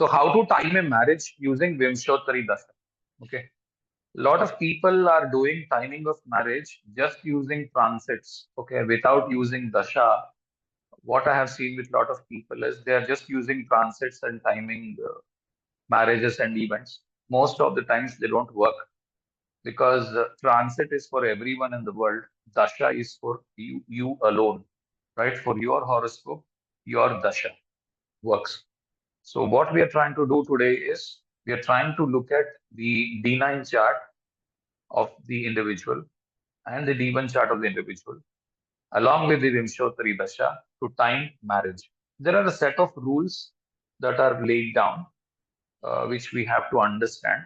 So how to time a marriage using Vimsottari Dasha? Okay. A lot of people are doing timing of marriage just using transits, okay, without using Dasha. What I have seen with a lot of people is they are just using transits and timing marriages and events. Most of the times they don't work because transit is for everyone in the world. Dasha is for you alone, right? For your horoscope, your Dasha works. So what we are trying to do today is we are trying to look at the D9 chart of the individual and the D1 chart of the individual, along with the Vimsottari Dasha to time marriage. There are a set of rules that are laid down, which we have to understand.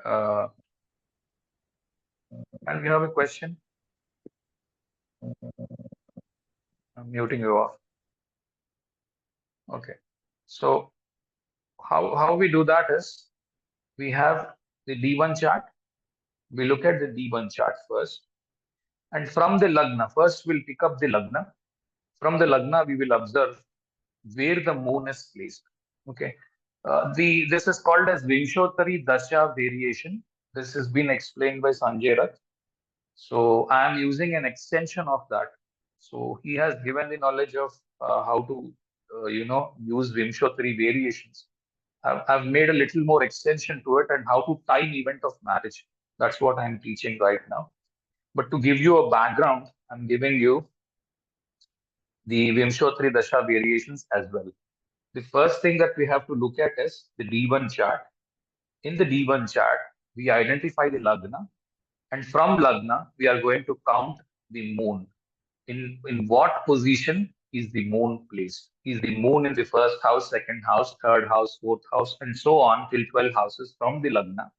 Uh, and you have a question? I'm muting you off. Okay. So how we do that is we have the D1 chart. We look at the D1 chart first. And from the Lagna, first we'll pick up the Lagna. From the Lagna, we will observe where the moon is placed. Okay. This is called as Vimsottari Dasha variation. This has been explained by Sanjay Rath. So I am using an extension of that. So he has given the knowledge of how to, use Vimsottari variations. I've made a little more extension to it and how to time event of marriage. That's what I'm teaching right now. But to give you a background, I'm giving you the Vimsottari Dasha variations as well. The first thing that we have to look at is the D1 chart. In the D1 chart, we identify the Lagna, and from Lagna, we are going to count the moon. In what position is the moon placed? Is the moon in the first house, second house, third house, fourth house, and so on till 12 houses from the Lagna?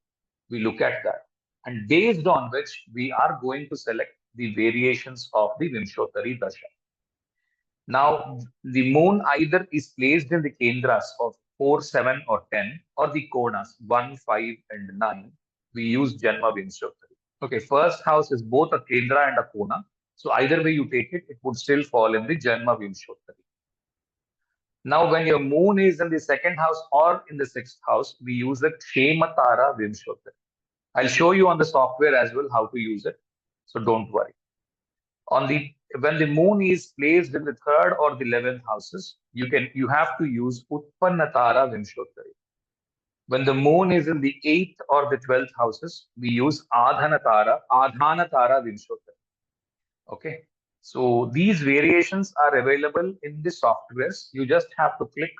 We look at that. And based on which we are going to select the variations of the Vimsottari Dasha. Now, the moon either is placed in the kendras of 4, 7, or 10, or the konas 1, 5, and 9. We use Janma Vimsottari. Okay, first house is both a kendra and a kona. So either way you take it, it would still fall in the Janma Vimsottari. Now, when your moon is in the second house or in the sixth house, we use the Kshematara Vimsottari. I'll show you on the software as well how to use it. So don't worry. When the moon is placed in the third or the 11th houses, you have to use Utpannatara Vimsottari. When the moon is in the 8th or the 12th houses, we use Adhanatara Vimsottari. Okay. So these variations are available in the softwares. You just have to click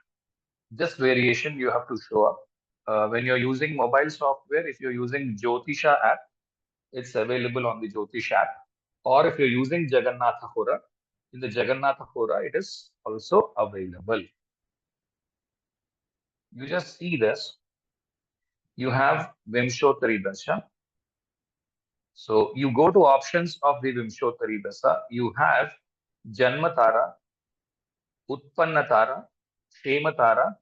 this variation, you have to show up. When you're using mobile software, if you're using Jyotisha app, it's available on the Jyotish app. Or if you're using Jagannatha Hora, in the Jagannatha Hora, it is also available. You just see this. You have Vimsottari Dasha. So you go to options of the Vimsottari Dasha. You have Janmatara, Utpannatara, Kshematara,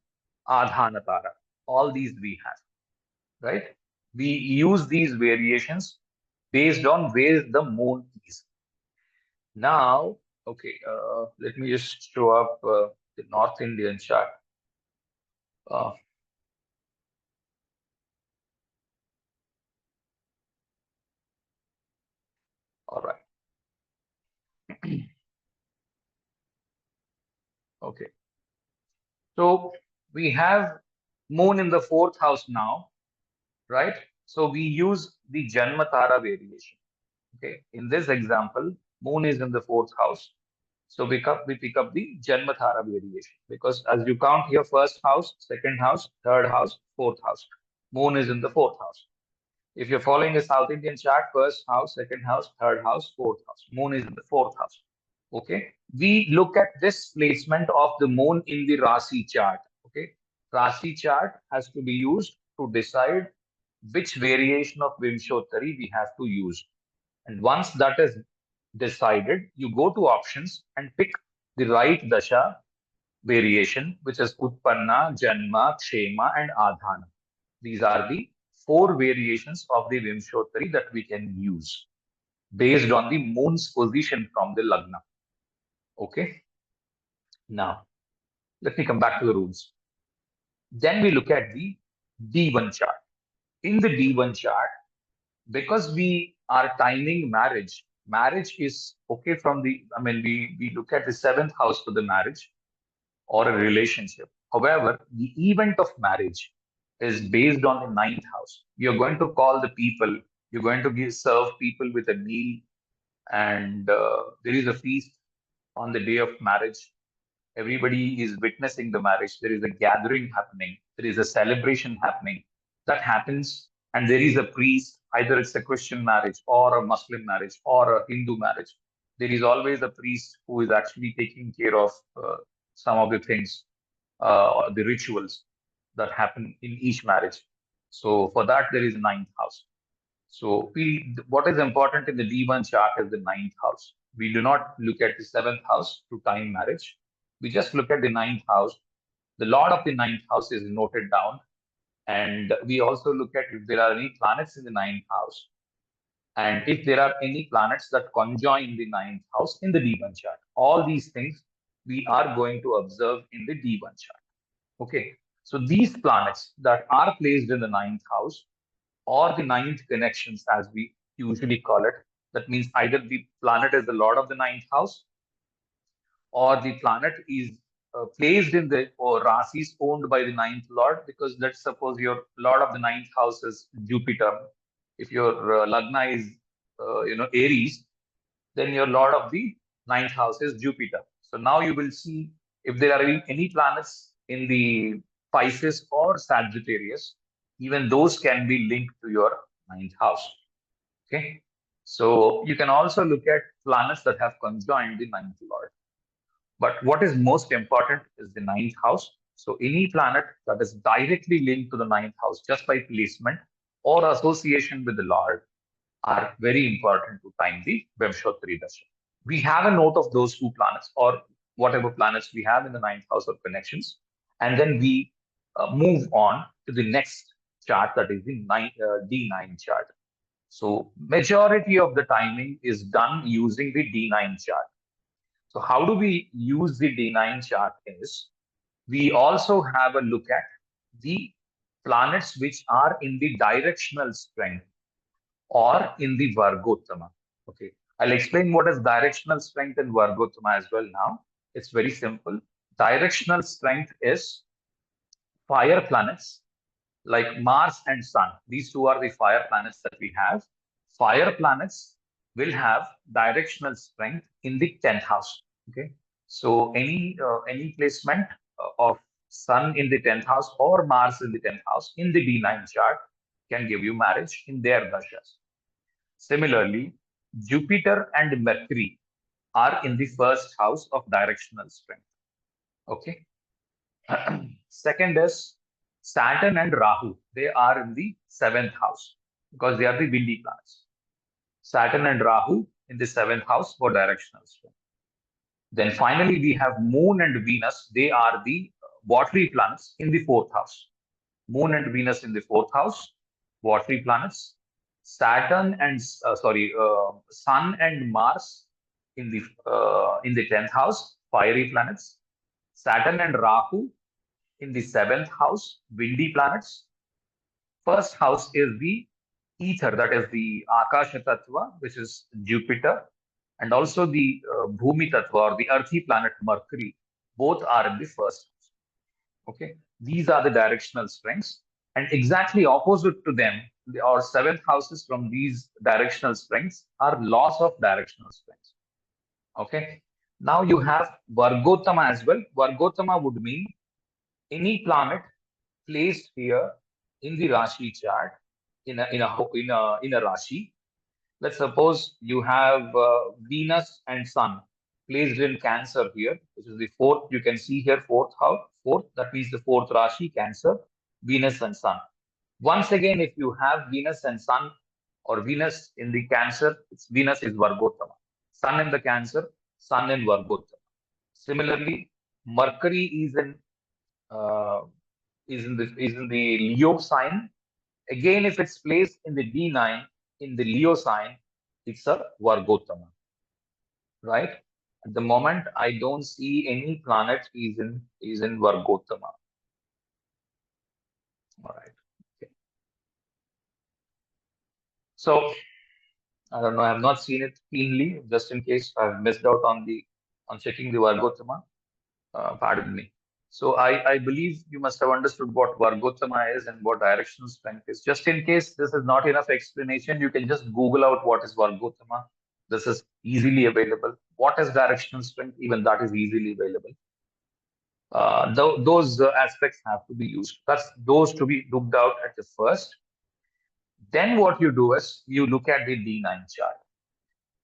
Adhanatara. All these we have, right? We use these variations based on where the moon is. Now, okay, let me just show up the North Indian chart. All right. Okay. So we have moon in the fourth house now, right? So we use the Janmatara variation. Okay. In this example, moon is in the fourth house. So we pick up the Janmatara variation because as you count here, first house, second house, third house, fourth house. Moon is in the fourth house. If you're following a South Indian chart, first house, second house, third house, fourth house. Moon is in the fourth house. Okay. We look at this placement of the moon in the Rasi chart. Okay. Rasi chart has to be used to decide which variation of Vimsottari we have to use. And once that is decided, you go to options and pick the right dasha variation, which is Utpanna, Janma, Kshema, and Adhana. These are the 4 variations of the Vimsottari that we can use based on the moon's position from the Lagna. Okay. Now, let me come back to the rules. Then we look at the D1 chart. In the D1 chart, because we are timing marriage is okay from we look at the seventh house for the marriage or a relationship. However, the event of marriage is based on the ninth house. You're going to call the people, you're going to serve people with a meal, and there is a feast on the day of marriage. Everybody is witnessing the marriage. There is a gathering happening. There is a celebration happening. That happens, and there is a priest. Either it's a Christian marriage or a Muslim marriage or a Hindu marriage. There is always a priest who is actually taking care of some of the things, the rituals that happen in each marriage. So for that, there is a ninth house. So what is important in the D1 chart is the ninth house. We do not look at the seventh house to time marriage. We just look at the ninth house. The Lord of the ninth house is noted down. And we also look at if there are any planets in the ninth house. And if there are any planets that conjoin the ninth house in the D1 chart. All these things we are going to observe in the D1 chart. Okay. So these planets that are placed in the ninth house or the ninth connections, as we usually call it. That means either the planet is the lord of the ninth house, or the planet is placed in the or rasis owned by the ninth lord. Because let's suppose your lord of the ninth house is Jupiter. If your lagna is Aries, then your lord of the ninth house is Jupiter. So now you will see if there are any planets in the Pisces or Sagittarius, even those can be linked to your ninth house. Okay. So you can also look at planets that have conjoined the ninth lord. But what is most important is the ninth house. So any planet that is directly linked to the ninth house just by placement or association with the lord are very important to time the Vimsottari Dasha. We have a note of those two planets or whatever planets we have in the ninth house of connections, and then we move on to the next chart, that is the D9 chart. So majority of the timing is done using the D9 chart. So how do we use the D9 chart is we also have a look at the planets which are in the directional strength or in the Vargottama. Okay, I'll explain what is directional strength and Vargottama as well now. It's very simple. Directional strength is fire planets like Mars and Sun. These two are the fire planets that we have. Fire planets will have directional strength in the 10th house. Okay, so any placement of Sun in the 10th house or Mars in the 10th house in the D9 chart can give you marriage in their dashas. Similarly, Jupiter and Mercury are in the first house of directional strength. Okay. Second is Saturn and Rahu. They are in the seventh house because they are the windy planets. Saturn and Rahu in the seventh house for directional strength. Then finally, we have Moon and Venus. They are the watery planets in the fourth house. Moon and Venus in the fourth house, watery planets. Saturn and Sun and Mars in the 10th house, fiery planets. Saturn and Rahu in the seventh house, windy planets. First house is the ether, that is the Akasha Tattva, which is Jupiter, and also the Bhumi Tattva or the earthy planet Mercury. Both are in the first house. Okay, these are the directional strengths, and exactly opposite to them, our seventh houses from these directional strengths are loss of directional strengths. Okay, now you have Vargottama as well. Vargottama would mean any planet placed here in the Rashi chart in a Rashi. Let's suppose you have Venus and Sun placed in Cancer here, which is the fourth. You can see here fourth house, fourth. That means the fourth Rashi, Cancer, Venus and Sun. Once again, if you have Venus and Sun or Venus in the Cancer, Venus is Vargottama. Sun in the Cancer, Sun in Vargottama. Similarly, Mercury uh, is in the Leo sign. Again, if it's placed in the D9 in the Leo sign, it's a Vargottama, right? At the moment, I don't see any planet is in Vargottama. So I don't know. I have not seen it keenly, just in case I've missed out on checking the Vargottama. Pardon me. So I believe you must have understood what Vargottama is and what directional strength is. Just in case this is not enough explanation, you can just Google out what is Vargottama. This is easily available. What is directional strength? Even that is easily available. Those aspects have to be used. That's those to be looked out at the first. Then what you do is you look at the D9 chart.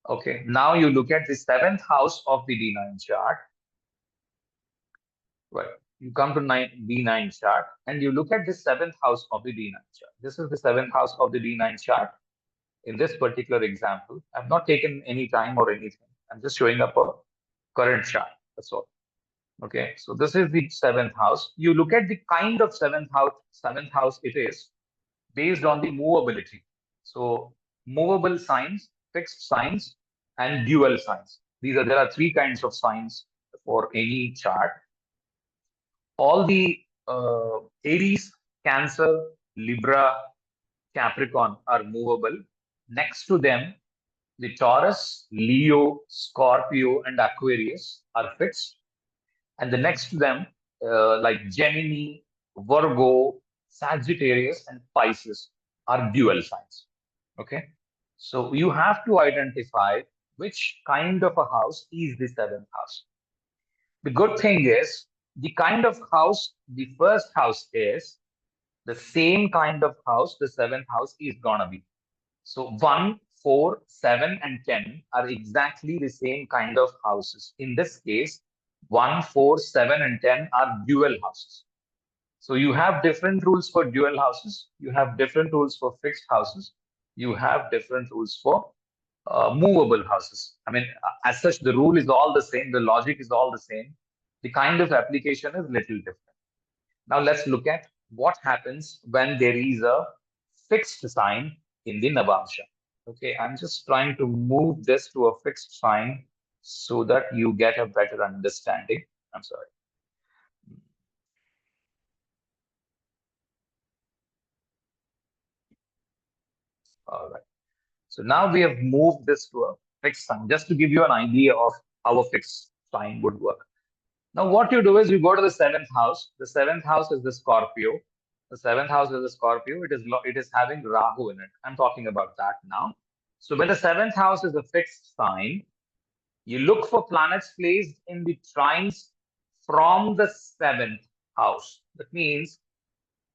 Okay, now you look at the seventh house of the D9 chart. Right. You come to D9 chart and you look at the seventh house of the D9 chart. This is the seventh house of the D9 chart. In this particular example, I've not taken any time or anything. I'm just showing up a current chart. That's all. Okay. So this is the seventh house. You look at the kind of seventh house it is based on the movability. So movable signs, fixed signs, and dual signs. There are three kinds of signs for any chart. All the Aries, Cancer, Libra, Capricorn are movable. Next to them, the Taurus, Leo, Scorpio, and Aquarius are fixed. And the next to them, like Gemini, Virgo, Sagittarius, and Pisces are dual signs. Okay. So you have to identify which kind of a house is the seventh house. The good thing is the kind of house the first house is, the same kind of house the seventh house is gonna be. So 1, 4, 7, and 10 are exactly the same kind of houses. In this case, 1, 4, 7, and 10 are dual houses. So you have different rules for dual houses. You have different rules for fixed houses. You have different rules for movable houses. I mean, as such, the rule is all the same. The logic is all the same. The kind of application is little different. Now let's look at what happens when there is a fixed sign in the Navamsha. Okay, I'm just trying to move this to a fixed sign so that you get a better understanding. I'm sorry. All right. So now we have moved this to a fixed sign, just to give you an idea of how a fixed sign would work. Now, what you do is you go to the seventh house. The seventh house is the Scorpio. The seventh house is the Scorpio. It is having Rahu in it. I'm talking about that now. So when the seventh house is a fixed sign, you look for planets placed in the trines from the seventh house. That means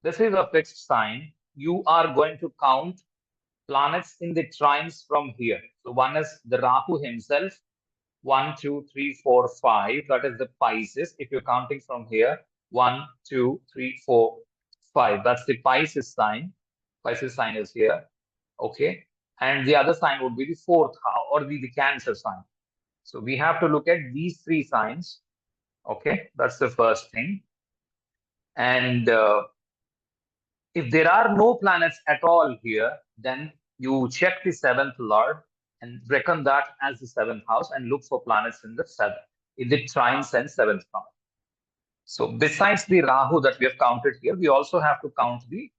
this is a fixed sign. You are going to count planets in the trines from here. So one is the Rahu himself. 1, 2, 3, 4, 5. That is the Pisces. If you're counting from here, 1, 2, 3, 4, 5. That's the Pisces sign. Pisces sign is here. Okay. And the other sign would be the fourth house or the Cancer sign. So we have to look at these three signs. Okay. That's the first thing. And if there are no planets at all here, then you check the seventh lord and reckon that as the seventh house and look for planets in the seventh, in the trines and seventh house. So besides the Rahu that we have counted here, we also have to count the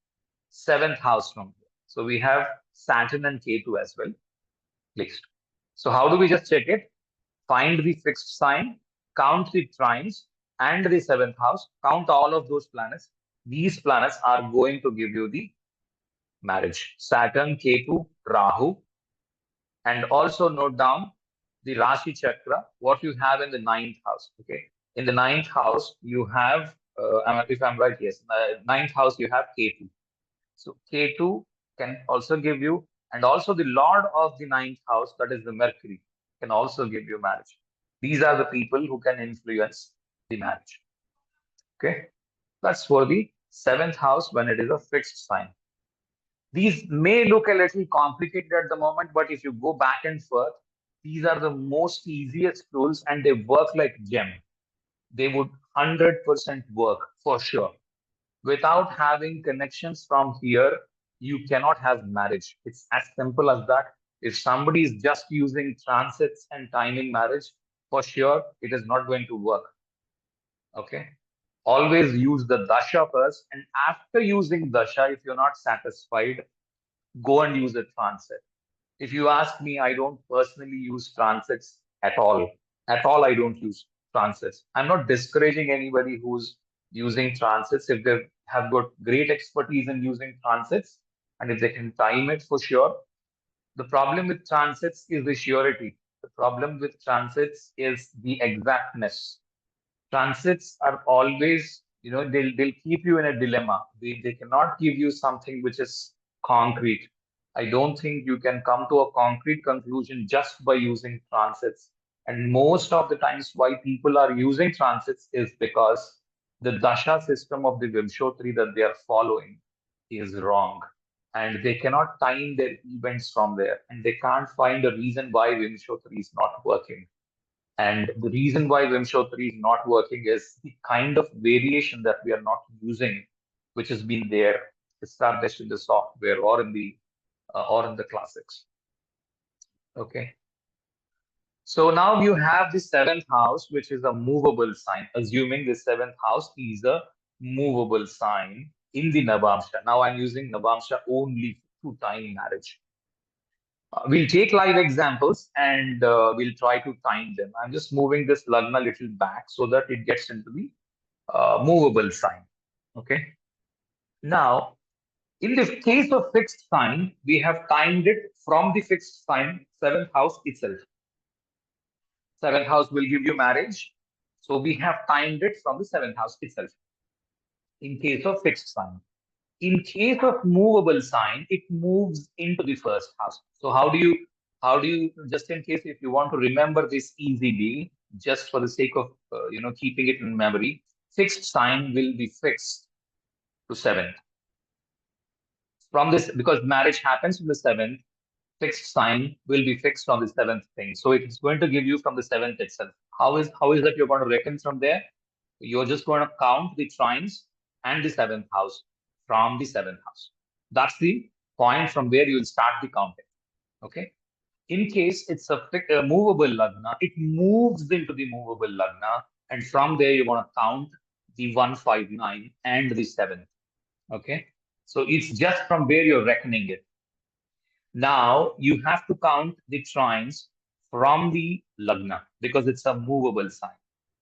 seventh house from here. So we have Saturn and Ketu as well placed. So how do we just check it? Find the fixed sign, count the trines and the seventh house, count all of those planets. These planets are going to give you the marriage. Saturn, Ketu, Rahu, and also note down the Rashi Chakra, what you have in the ninth house. Okay. In the ninth house, you have, if I'm right, yes, ninth house, you have Ketu. So Ketu can also give you, and also the Lord of the ninth house, that is the Mercury, can also give you marriage. These are the people who can influence the marriage. Okay. That's for the seventh house when it is a fixed sign. These may look a little complicated at the moment, but if you go back and forth, these are the most easiest tools and they work like gem. They would 100% work for sure. Without having connections from here, you cannot have marriage. It's as simple as that. If somebody is just using transits and timing marriage, for sure, it is not going to work. Okay. Always use the dasha first. And after using dasha, if you're not satisfied, go and use a transit. If you ask me, I don't personally use transits at all. At all, I don't use transits. I'm not discouraging anybody who's using transits if they have got great expertise in using transits and if they can time it for sure. The problem with transits is the surety. The problem with transits is the exactness. Transits are always, they'll keep you in a dilemma. They cannot give you something which is concrete. I don't think you can come to a concrete conclusion just by using transits. And most of the times why people are using transits is because the dasha system of the Vimsottari that they are following is wrong. And they cannot time their events from there. And they can't find a reason why Vimsottari is not working. And the reason why Vimsottari is not working is the kind of variation that we are not using, which has been there established in the software or in the classics. Okay. So now you have the seventh house, which is a movable sign, assuming the seventh house is a movable sign in the Navamsha. Now I'm using Navamsha only to time marriage. We'll take live examples and we'll try to time them. I'm just moving this lagna a little back so that it gets into the movable sign. Okay. Now, in the case of fixed sign, we have timed it from the fixed sign, seventh house itself. Seventh house will give you marriage. So we have timed it from the seventh house itself in case of fixed sign. In case of movable sign, it moves into the first house. So how do you, just in case if you want to remember this easily, just for the sake of, keeping it in memory, fixed sign will be fixed to seventh. From this, because marriage happens in the seventh, fixed sign will be fixed on the seventh thing. So it's going to give you from the seventh itself. How is that you're going to reckon from there? You're just going to count the trines and the seventh house from the seventh house. That's the point from where you'll start the counting. Okay. In case it's a movable lagna, it moves into the movable lagna, and from there you're going to count the 159 and the 7th. Okay. So it's just from where you're reckoning it. Now you have to count the trines from the lagna because it's a movable sign.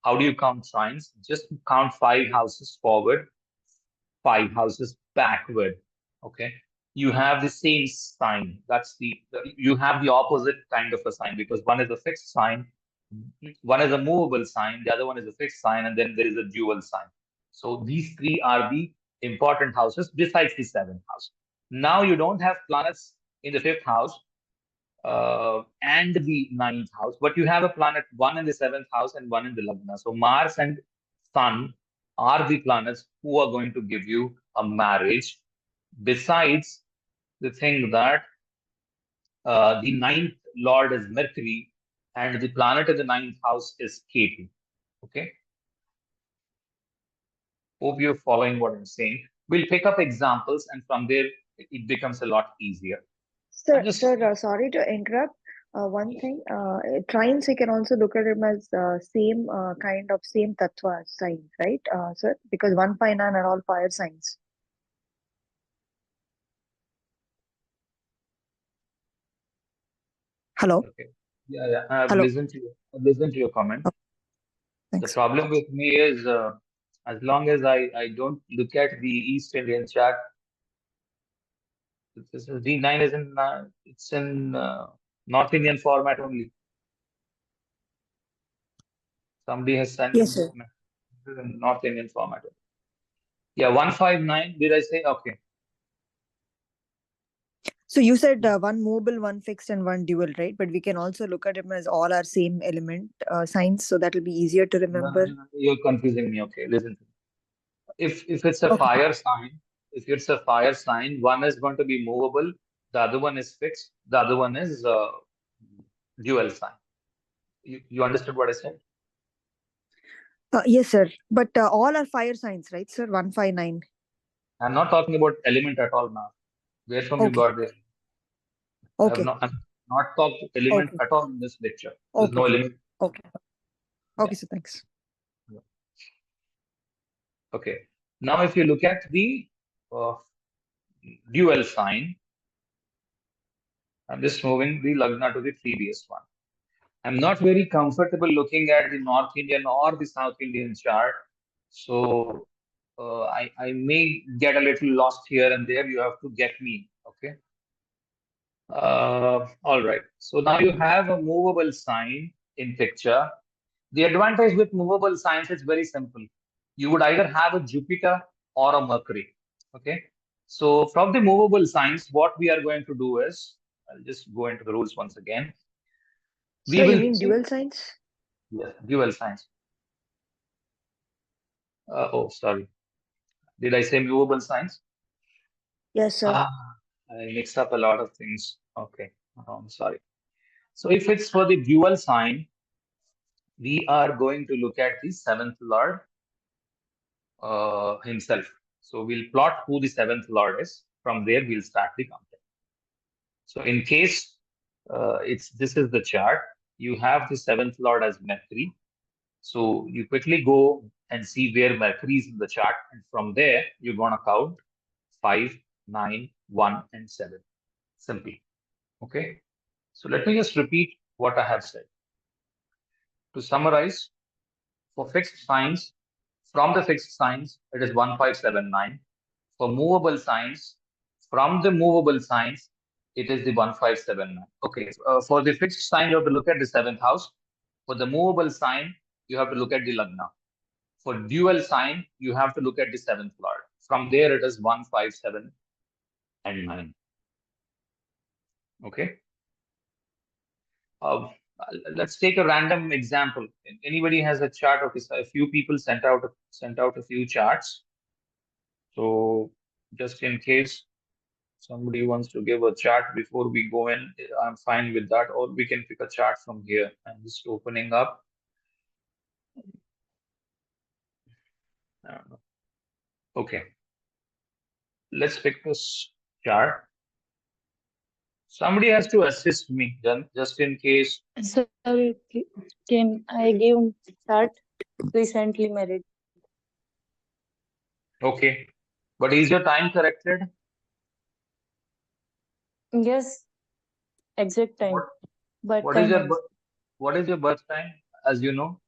How do you count trines? Just count 5 houses forward, 5 houses backward. Okay. You have the same sign. That's you have the opposite kind of a sign because one is a fixed sign, one is a movable sign, the other one is a fixed sign, and then there is a dual sign. So these three are the important houses besides the 7th house. Now you don't have planets in the 5th house and the 9th house, but you have a planet, one in the 7th house and one in the lagna. So Mars and Sun are the planets who are going to give you a marriage, besides the thing that the 9th lord is Mercury and the planet in the 9th house is Ketu. Okay. Hope you're following what I'm saying. We'll pick up examples and from there it becomes a lot easier. Sir, sorry to interrupt. One thing, trines, we can also look at them as same kind of same tattva signs, right, sir? Because 159 are all fire signs. Hello. Okay. Yeah. I've listened to your comment. Thanks. The problem with me is as long as I don't look at the East Indian chart, this is D9 is in it's in North Indian format only. Somebody has sent yes, sir. in North Indian format. Yeah, 159. Did I say? Okay. So you said one mobile, one fixed, and one dual, right? But we can also look at them as all our same element signs, so that will be easier to remember. No, you're confusing me. Okay, listen. If it's a fire sign, if it's a fire sign, one is going to be movable, the other one is fixed, the other one is dual sign. You understood what I said? Yes, sir. But all are fire signs, right, sir? 159. I'm not talking about element at all now. Where from you got this? Okay. I'm not talking element at all in this lecture. There's no element. Okay. Okay, so thanks. Okay. Now, if you look at the dual sign, I'm just moving the Lagna to the previous one. I'm not very comfortable looking at the North Indian or the South Indian chart. So I may get a little lost here and there. You have to get me. Okay. All right. So now you have a movable sign in picture. The advantage with movable signs is very simple. You would either have a Jupiter or a Mercury. Okay. So from the movable signs, what we are going to do is, I'll just go into the rules once again. We Sir, you will mean take, dual signs? yes, dual signs. Oh, sorry. Did I say movable signs? Yes, sir. Ah, I mixed up a lot of things. Okay. I'm sorry. So if it's for the dual sign, we are going to look at the seventh lord himself. So we'll plot who the seventh lord is. From there, we'll start the counting. So in case this is the chart, you have the seventh lord as Mercury. So you quickly go and see where Mercury is in the chart, and from there you're gonna count 5, 9, 1, and 7. Simple. Okay. So let me just repeat what I have said. To summarize, for fixed signs, from the fixed signs, it is 1579. For movable signs, from the movable signs, it is the 1579. Okay, for the fixed sign, you have to look at the seventh house. For the movable sign, you have to look at the Lagna. For dual sign, you have to look at the seventh lord. From there, it is 1, 5, 7, and 9. Okay. Uh, let's take a random example. Anybody has a chart? Okay, so a few people sent out a few charts. So just in case somebody wants to give a chart before we go in, I'm fine with that. Or we can pick a chart from here. I'm just opening up. I don't know. Okay, let's pick this chart. Somebody has to assist me, then, just in case. Sir, can I give chart? Recently married. Okay, but is your time corrected? Yes, exact time. What But what is time your also. what is your birth time? As you know.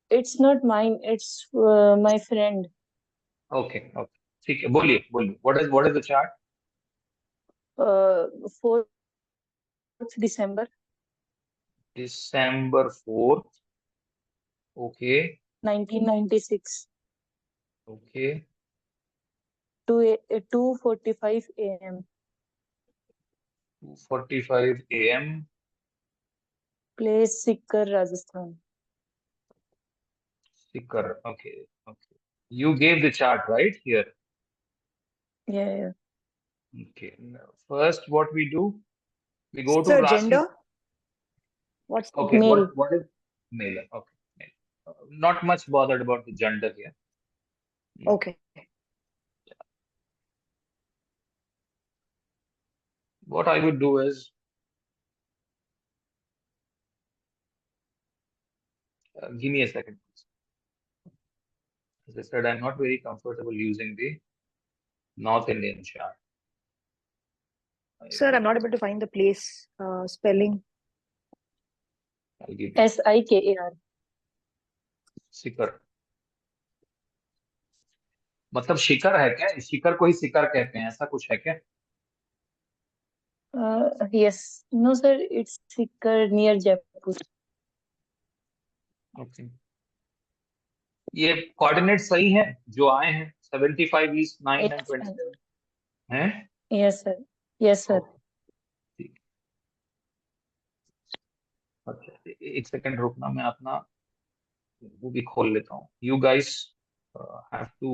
It's not mine. It's my friend. Okay, okay. ठीक है, बोलिए बोलिए. What is the chart? 4th December December 4th. Okay, 1996. okay. 2:45 a.m. 2:45 a.m. Place Sikar, Rajasthan. Sticker. Okay, okay. You gave the chart right here. Yeah, yeah. Okay. Now, first, what we do, we go to Sir, Rasi. gender? What's the Okay, gender? Male. what is male? Okay, male. Not much bothered about the gender here. Okay. What I would do is, give me a second, please. As I said, I'm not very comfortable using the North Indian chart. Sir, I'm not able to find the place spelling. I'll give you Sikar. शिखर. मतलब शिखर है क्या? शिखर को ही शिखर कहते हैं, ऐसा कुछ है क्या? Yes. No, sir. It's Sikar near Jaipur. Okay. ये कोऑर्डिनेट सही है जो आए हैं? 75 ईस्ट 9 एंड Yes, 27 हैं? yes, sir. Yes, sir. Okay, ठीक. अच्छा, एक सेकंड रुकना, मैं अपना वो भी खोल लेता हूँ. You guys have to,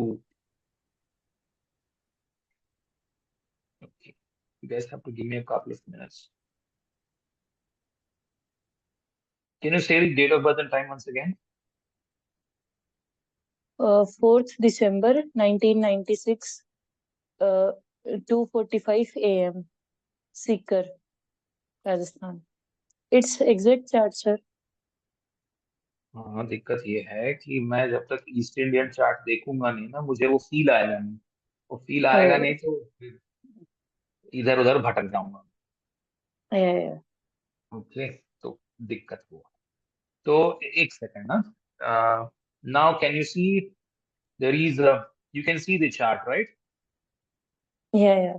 okay, you guys have to give me a couple of minutes. Can you say the date of birth and time once again? 4th December 1996. 2:45 a.m. Sikar, Rajasthan. It's exact chart, sir. हाँ, दिक्कत ये है कि मैं जब तक east Indian chart देखूंगा नहीं ना, मुझे वो फील आएगा नहीं. वो फील आएगा Oh, नहीं तो इधर उधर भटक जाऊंगा. Yeah. ओके, तो दिक्कत हुआ। तो एक सेकंड ना, now can you see there is a, you can see the chart, right? Yeah.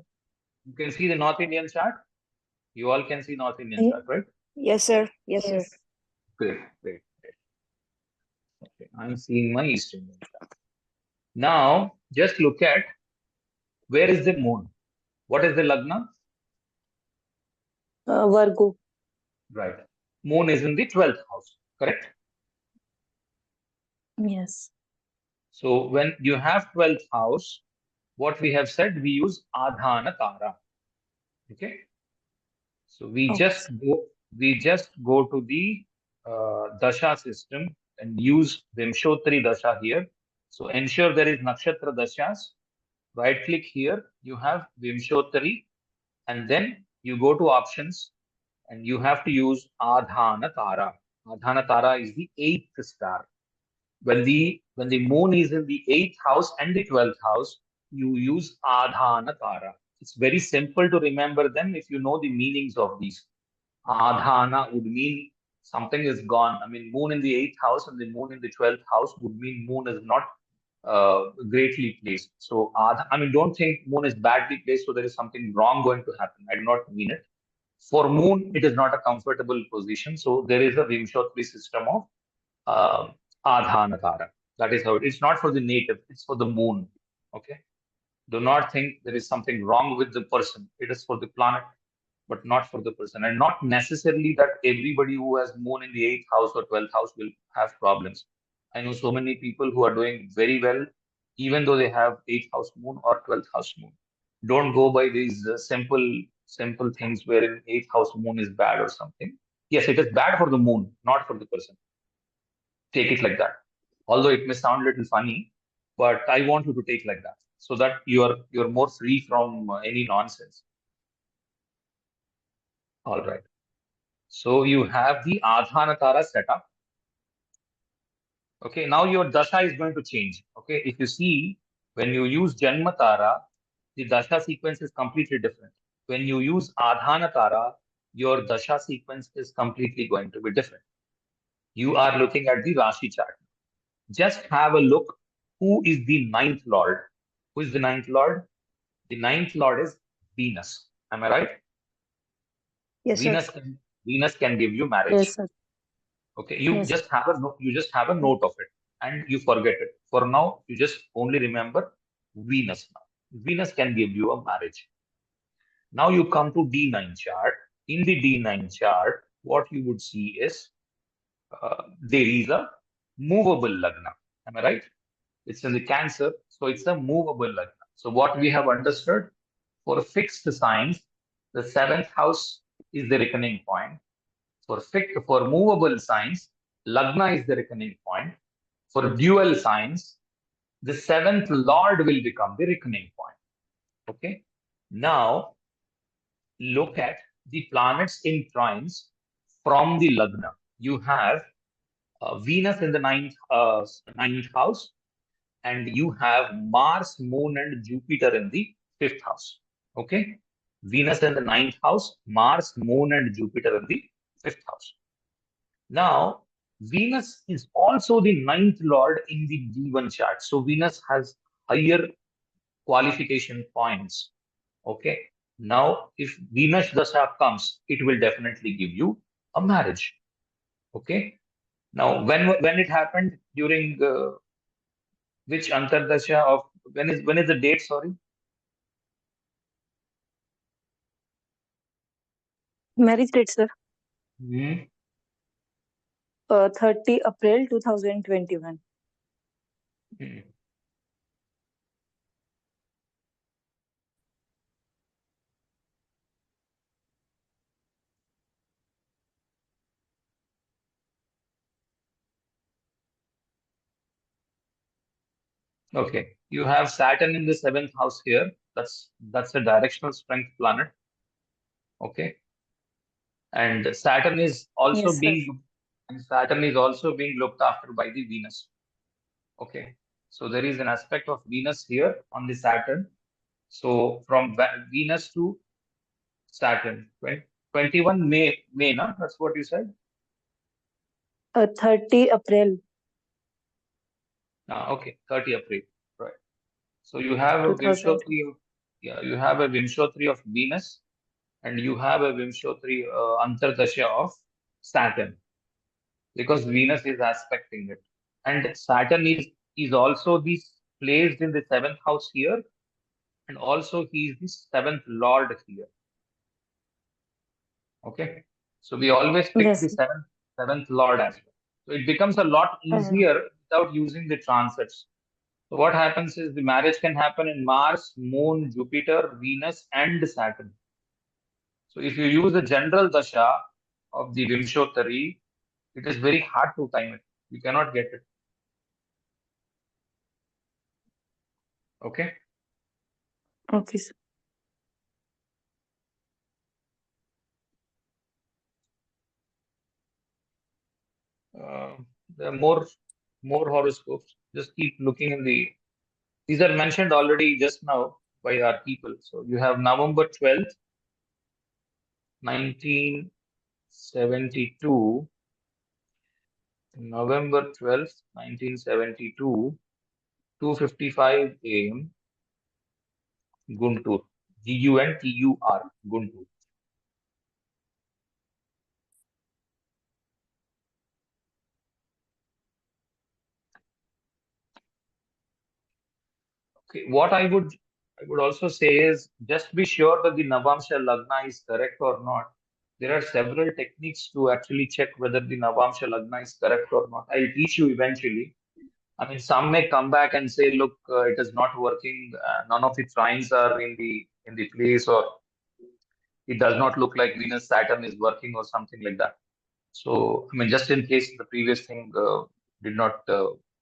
You can see the North Indian chart. You all can see North Indian Yeah. chart, right? Yes, sir. Yes, sir. Yes. Great, great, great. Okay, I'm seeing my East Indian chart. Now, just look at where is the moon. What is the lagna? Virgo. Right. Moon is in the 12th house, correct? Yes. So when you have 12th house, what we have said, we use adhana tara. Okay. So Okay. we just go to the dasha system and use Vimsottari Dasha here. So ensure there is nakshatra dashas. Right click here. You have Vimsottari, and then you go to options and you have to use Adhana Tara. Adhana Tara is the eighth star. When the moon is in the eighth house and the 12th house, you use Adhana Tara. It's very simple to remember them if you know the meanings of these. Adhana would mean something is gone. I mean, moon in the eighth house and the moon in the 12th house would mean moon is not greatly placed. So, I mean, don't think moon is badly placed, so there is something wrong going to happen. I do not mean it. For moon, it is not a comfortable position. So, there is a Vimshottari system of uh, Adhana Tara. That is how it's not for the native, it's for the moon. Okay. Do not think there is something wrong with the person. It is for the planet, but not for the person. And not necessarily that everybody who has moon in the eighth house or 12th house will have problems. I know so many people who are doing very well, even though they have eighth house moon or 12th house moon. Don't go by these simple things wherein eighth house moon is bad or something. Yes, it is bad for the moon, not for the person. Take it like that. Although it may sound a little funny, but I want you to take like that so that you're more free from any nonsense. All right. So you have the Adhanatara setup. Okay, now your dasha is going to change. Okay, if you see, when you use Janmatara, the dasha sequence is completely different. When you use Adhanatara, your dasha sequence is completely going to be different. You are looking at the Rashi chart. Just have a look. Who is the ninth lord? Who is the ninth lord? The ninth lord is Venus. Am I right? Yes, sir. Venus can give you marriage. Yes, sir. Okay, you Yes. just have a note of it and you forget it. For now, you just only remember Venus now. Venus can give you a marriage. Now you come to D9 chart. In the D9 chart, what you would see is there is a movable lagna. Am I right? It's in the Cancer, so it's a movable lagna. So what we have understood, for fixed signs, the seventh house is the reckoning point. For movable signs, lagna is the reckoning point. For dual signs, the seventh lord will become the reckoning point. Okay. Now look at the planets in trines from the lagna. You have Venus in the ninth house, and you have Mars, Moon, and Jupiter in the fifth house. Okay. Venus in the ninth house, Mars, Moon, and Jupiter in the fifth house. Now, Venus is also the ninth lord in the D1 chart. So Venus has higher qualification points. Okay. Now, if Venus Dasha comes, it will definitely give you a marriage. Okay. Now, when it happened during which Antardasha of when is the date? Sorry. Marriage date, sir. Hmm. 30 April 2021. Hmm. Okay. You have Saturn in the seventh house here. That's a directional strength planet. Okay. And Yes, sir. Saturn is also being looked after by the Venus. Okay. So there is an aspect of Venus here on the Saturn. So from Venus to Saturn, right? 21 May, no? That's what you said? 30 April Okay, 30 April. Right. So you have a 2000. Vimsottari of, yeah, you have a Vimsottari of Venus and you have a Vimsottari Antardasha of Saturn because Venus is aspecting it. And Saturn is also placed in the seventh house here, and also he is the seventh lord here. Okay. So we always pick the Yes. seventh lord as well. So it becomes a lot Uh, easier without using the transits. So what happens is the marriage can happen in Mars, Moon, Jupiter, Venus, and Saturn. So if you use the general dasha of the Vimshottari, it is very hard to time it. You cannot get it. Okay. okay, sir. Uh, there are more horoscopes. Just keep looking in the. These are mentioned already just now by our people. So you have November 12th, 1972. November 12th, 1972, 2:55 a.m. Guntur. Guntur. Guntur. Okay, what I would also say is just be sure that the Navamsha Lagna is correct or not. There are several techniques to actually check whether the Navamsha Lagna is correct or not. I'll teach you eventually. I mean, some may come back and say, look, it is not working. None of the trines are in the place, or it does not look like Venus Saturn is working, or something like that. So, I mean, just in case the previous thing did not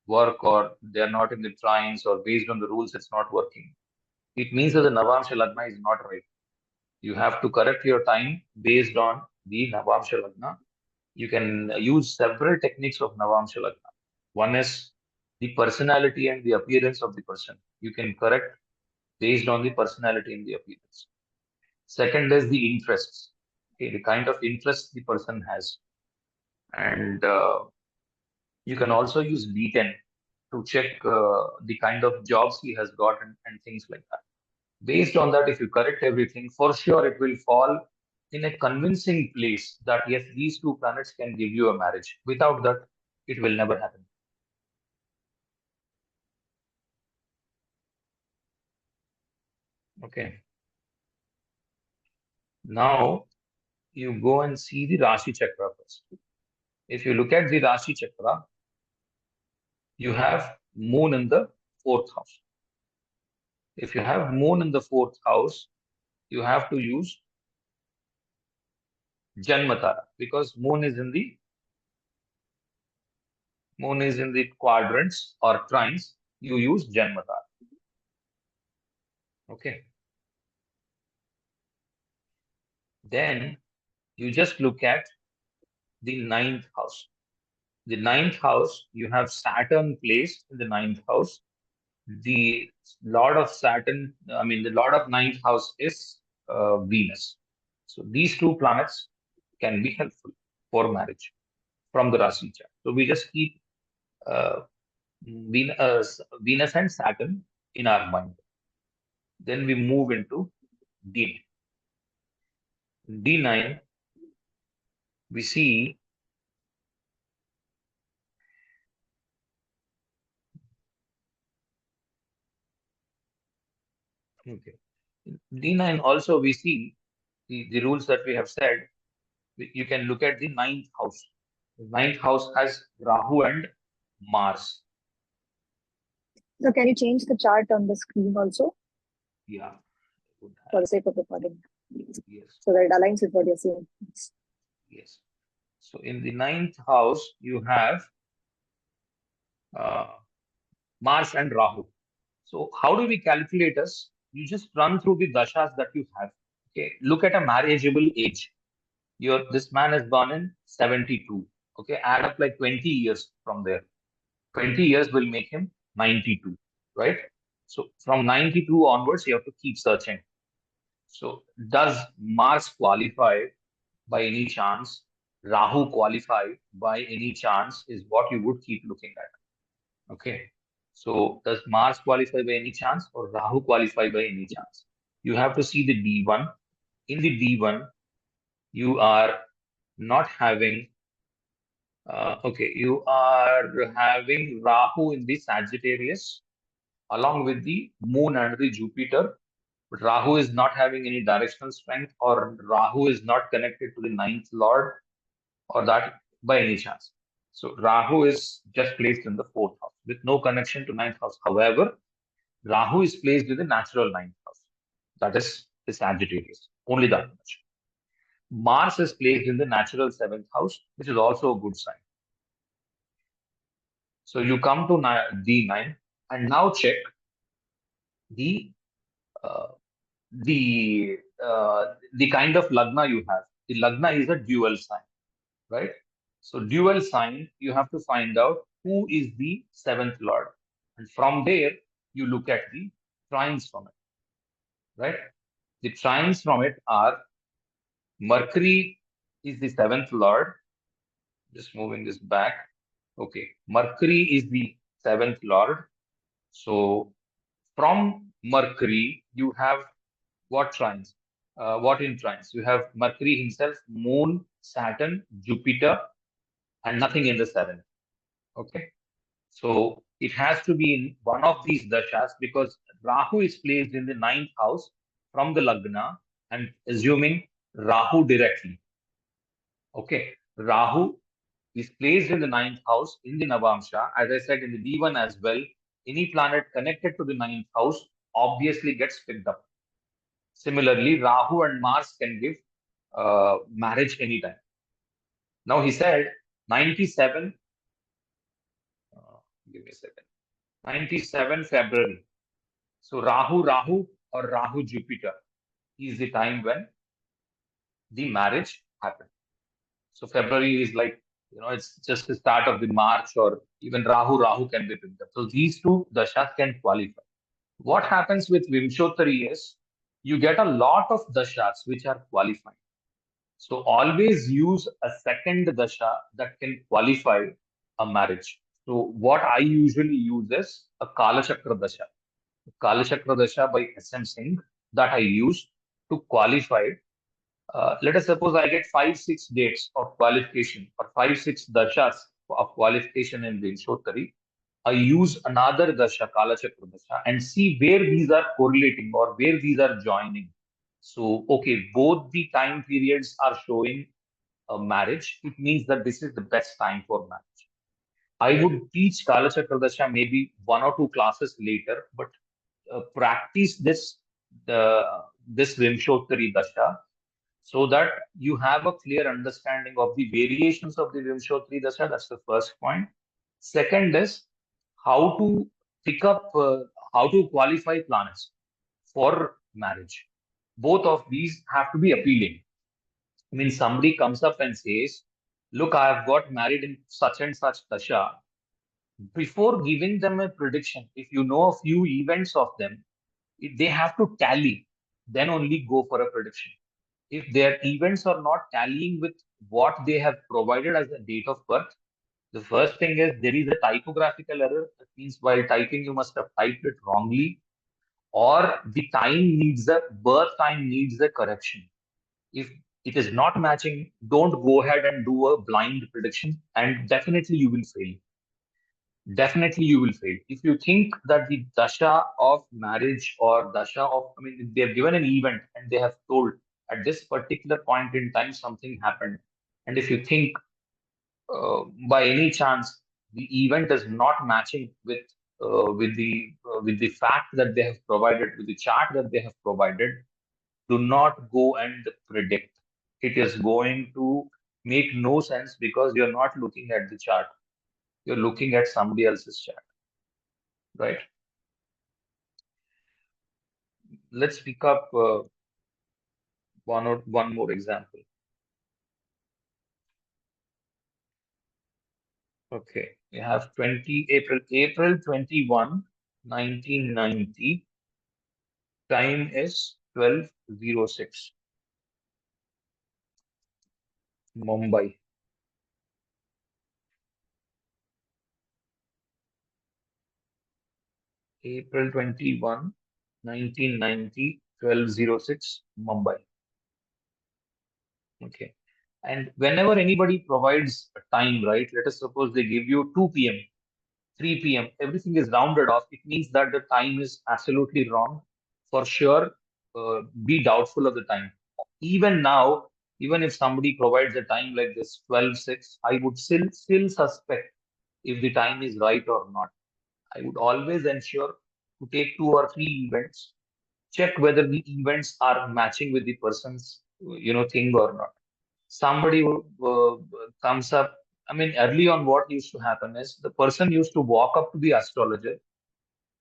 work, or they are not in the trines, or based on the rules, it's not working. It means that the Navamsha Lagna is not right. You have to correct your time based on the Navamsha Lagna. You can use several techniques of Navamsha Lagna. One is the personality and the appearance of the person. You can correct based on the personality and the appearance. Second is the interests. Okay, the kind of interest the person has. And you can also use deepen to check the kind of jobs he has got, and things like that. Based on that, if you correct everything, for sure it will fall in a convincing place that yes, these two planets can give you a marriage. Without that, it will never happen. Okay. Now you go and see the Rashi Chakra first. If you look at the Rashi Chakra, you have Moon in the fourth house. If you have Moon in the fourth house, you have to use Janmatara because Moon is in the quadrants or trines. You use Janmatara. Okay. Then you just look at the ninth house. The ninth house, you have Saturn placed in the ninth house. The Lord of Saturn, I mean, the Lord of ninth house is Venus. So these two planets can be helpful for marriage from the Rashi chart. So we just keep uh, Venus and Saturn in our mind. Then we move into D9. D9, we see okay. D9 also we see the rules that we have said. You can look at the ninth house. The ninth house has Rahu and Mars. So can you change the chart on the screen also Yeah. for the sake of recording? Yes. So that it aligns with what you're saying. Yes. So in the ninth house, you have Mars and Rahu. So how do we calculate this? You just run through the dashas that you have. Okay. Look at a marriageable age. This man is born in 72. Okay. Add up like 20 years from there. 20 years will make him 92, right? So from 92 onwards, you have to keep searching. So does Mars qualify by any chance, Rahu qualify by any chance is what you would keep looking at. Okay. So does Mars qualify by any chance or Rahu qualify by any chance? You have to see the D1. In the D1, you are not having, you are having Rahu in the Sagittarius along with the Moon and the Jupiter. But Rahu is not having any directional strength, or Rahu is not connected to the ninth lord, or that by any chance. So Rahu is just placed in the fourth house with no connection to ninth house. However, Rahu is placed in the natural ninth house. That is the Sagittarius. Only that much. Mars is placed in the natural seventh house, which is also a good sign. So you come to D9 and now check the uh, the kind of lagna you have. The lagna is a dual sign, right? So dual sign, you have to find out who is the seventh lord, and from there you look at the trines from it, right? The trines from it are Mercury is the seventh lord. Just moving this back. Okay, Mercury is the seventh lord. So from Mercury, you have what trines? What in trines? You have Mercury himself, Moon, Saturn, Jupiter, and nothing in the seventh. Okay. So it has to be in one of these dashas because Rahu is placed in the ninth house from the Lagna and assuming Rahu directly. Okay. Rahu is placed in the ninth house in the Navamsha. As I said in the D1 as well, any planet connected to the ninth house obviously gets picked up. Similarly, Rahu and Mars can give marriage anytime. Now he said 97, give me a second, 97 February. So Rahu or Rahu Jupiter is the time when the marriage happened. So February is like, it's just the start of the March, or even Rahu can be picked up. So these two dashas can qualify. What happens with Vimsottari is you get a lot of dashas which are qualifying. So always use a second dasha that can qualify a marriage. So what I usually use is a Kala Chakra dasha. Kala Chakra dasha by SM Singh that I use to qualify. Let us suppose I get 5-6 dates of qualification or 5-6 dashas of qualification in Vimsottari. I use another dasha, Kala Chakra dasha, and see where these are correlating or where these are joining. So, okay, both the time periods are showing a marriage. It means that this is the best time for marriage. I would teach Kala Chakra dasha maybe 1 or 2 classes later, but practice this Vimsottari dasha so that you have a clear understanding of the variations of the Vimsottari dasha. That's the first point. Second is how to pick up, how to qualify planets for marriage. Both of these have to be appealing. I mean, somebody comes up and says, look, I have got married in such and such dasha. Before giving them a prediction, if you know a few events of them, they have to tally, then only go for a prediction. If their events are not tallying with what they have provided as a date of birth, the first thing is there is a typographical error. That means while typing, you must have typed it wrongly, or the time needs a birth time needs a correction. If it is not matching, don't go ahead and do a blind prediction, and definitely you will fail. Definitely you will fail. If you think that the dasha of marriage or dasha of, I mean, they have given an event and they have told at this particular point in time something happened, and if you think by any chance the event is not matching with the fact that they have provided, with the chart that they have provided, do not go and predict. It is going to make no sense because you're not looking at the chart. You're looking at somebody else's chart, right? Let's pick up one more example. Okay, we have April 21, 1990. Time is 12:06. Mumbai. April 21, 1990, 12:06, Mumbai. Okay. And whenever anybody provides a time, right, let us suppose they give you 2 p.m., 3 p.m., everything is rounded off. It means that the time is absolutely wrong. For sure, be doubtful of the time. Even now, even if somebody provides a time like this, 12:06, I would still suspect if the time is right or not. I would always ensure to take 2 or 3 events, check whether the events are matching with the person's, thing or not. Somebody who comes up. I mean, early on, what used to happen is the person used to walk up to the astrologer.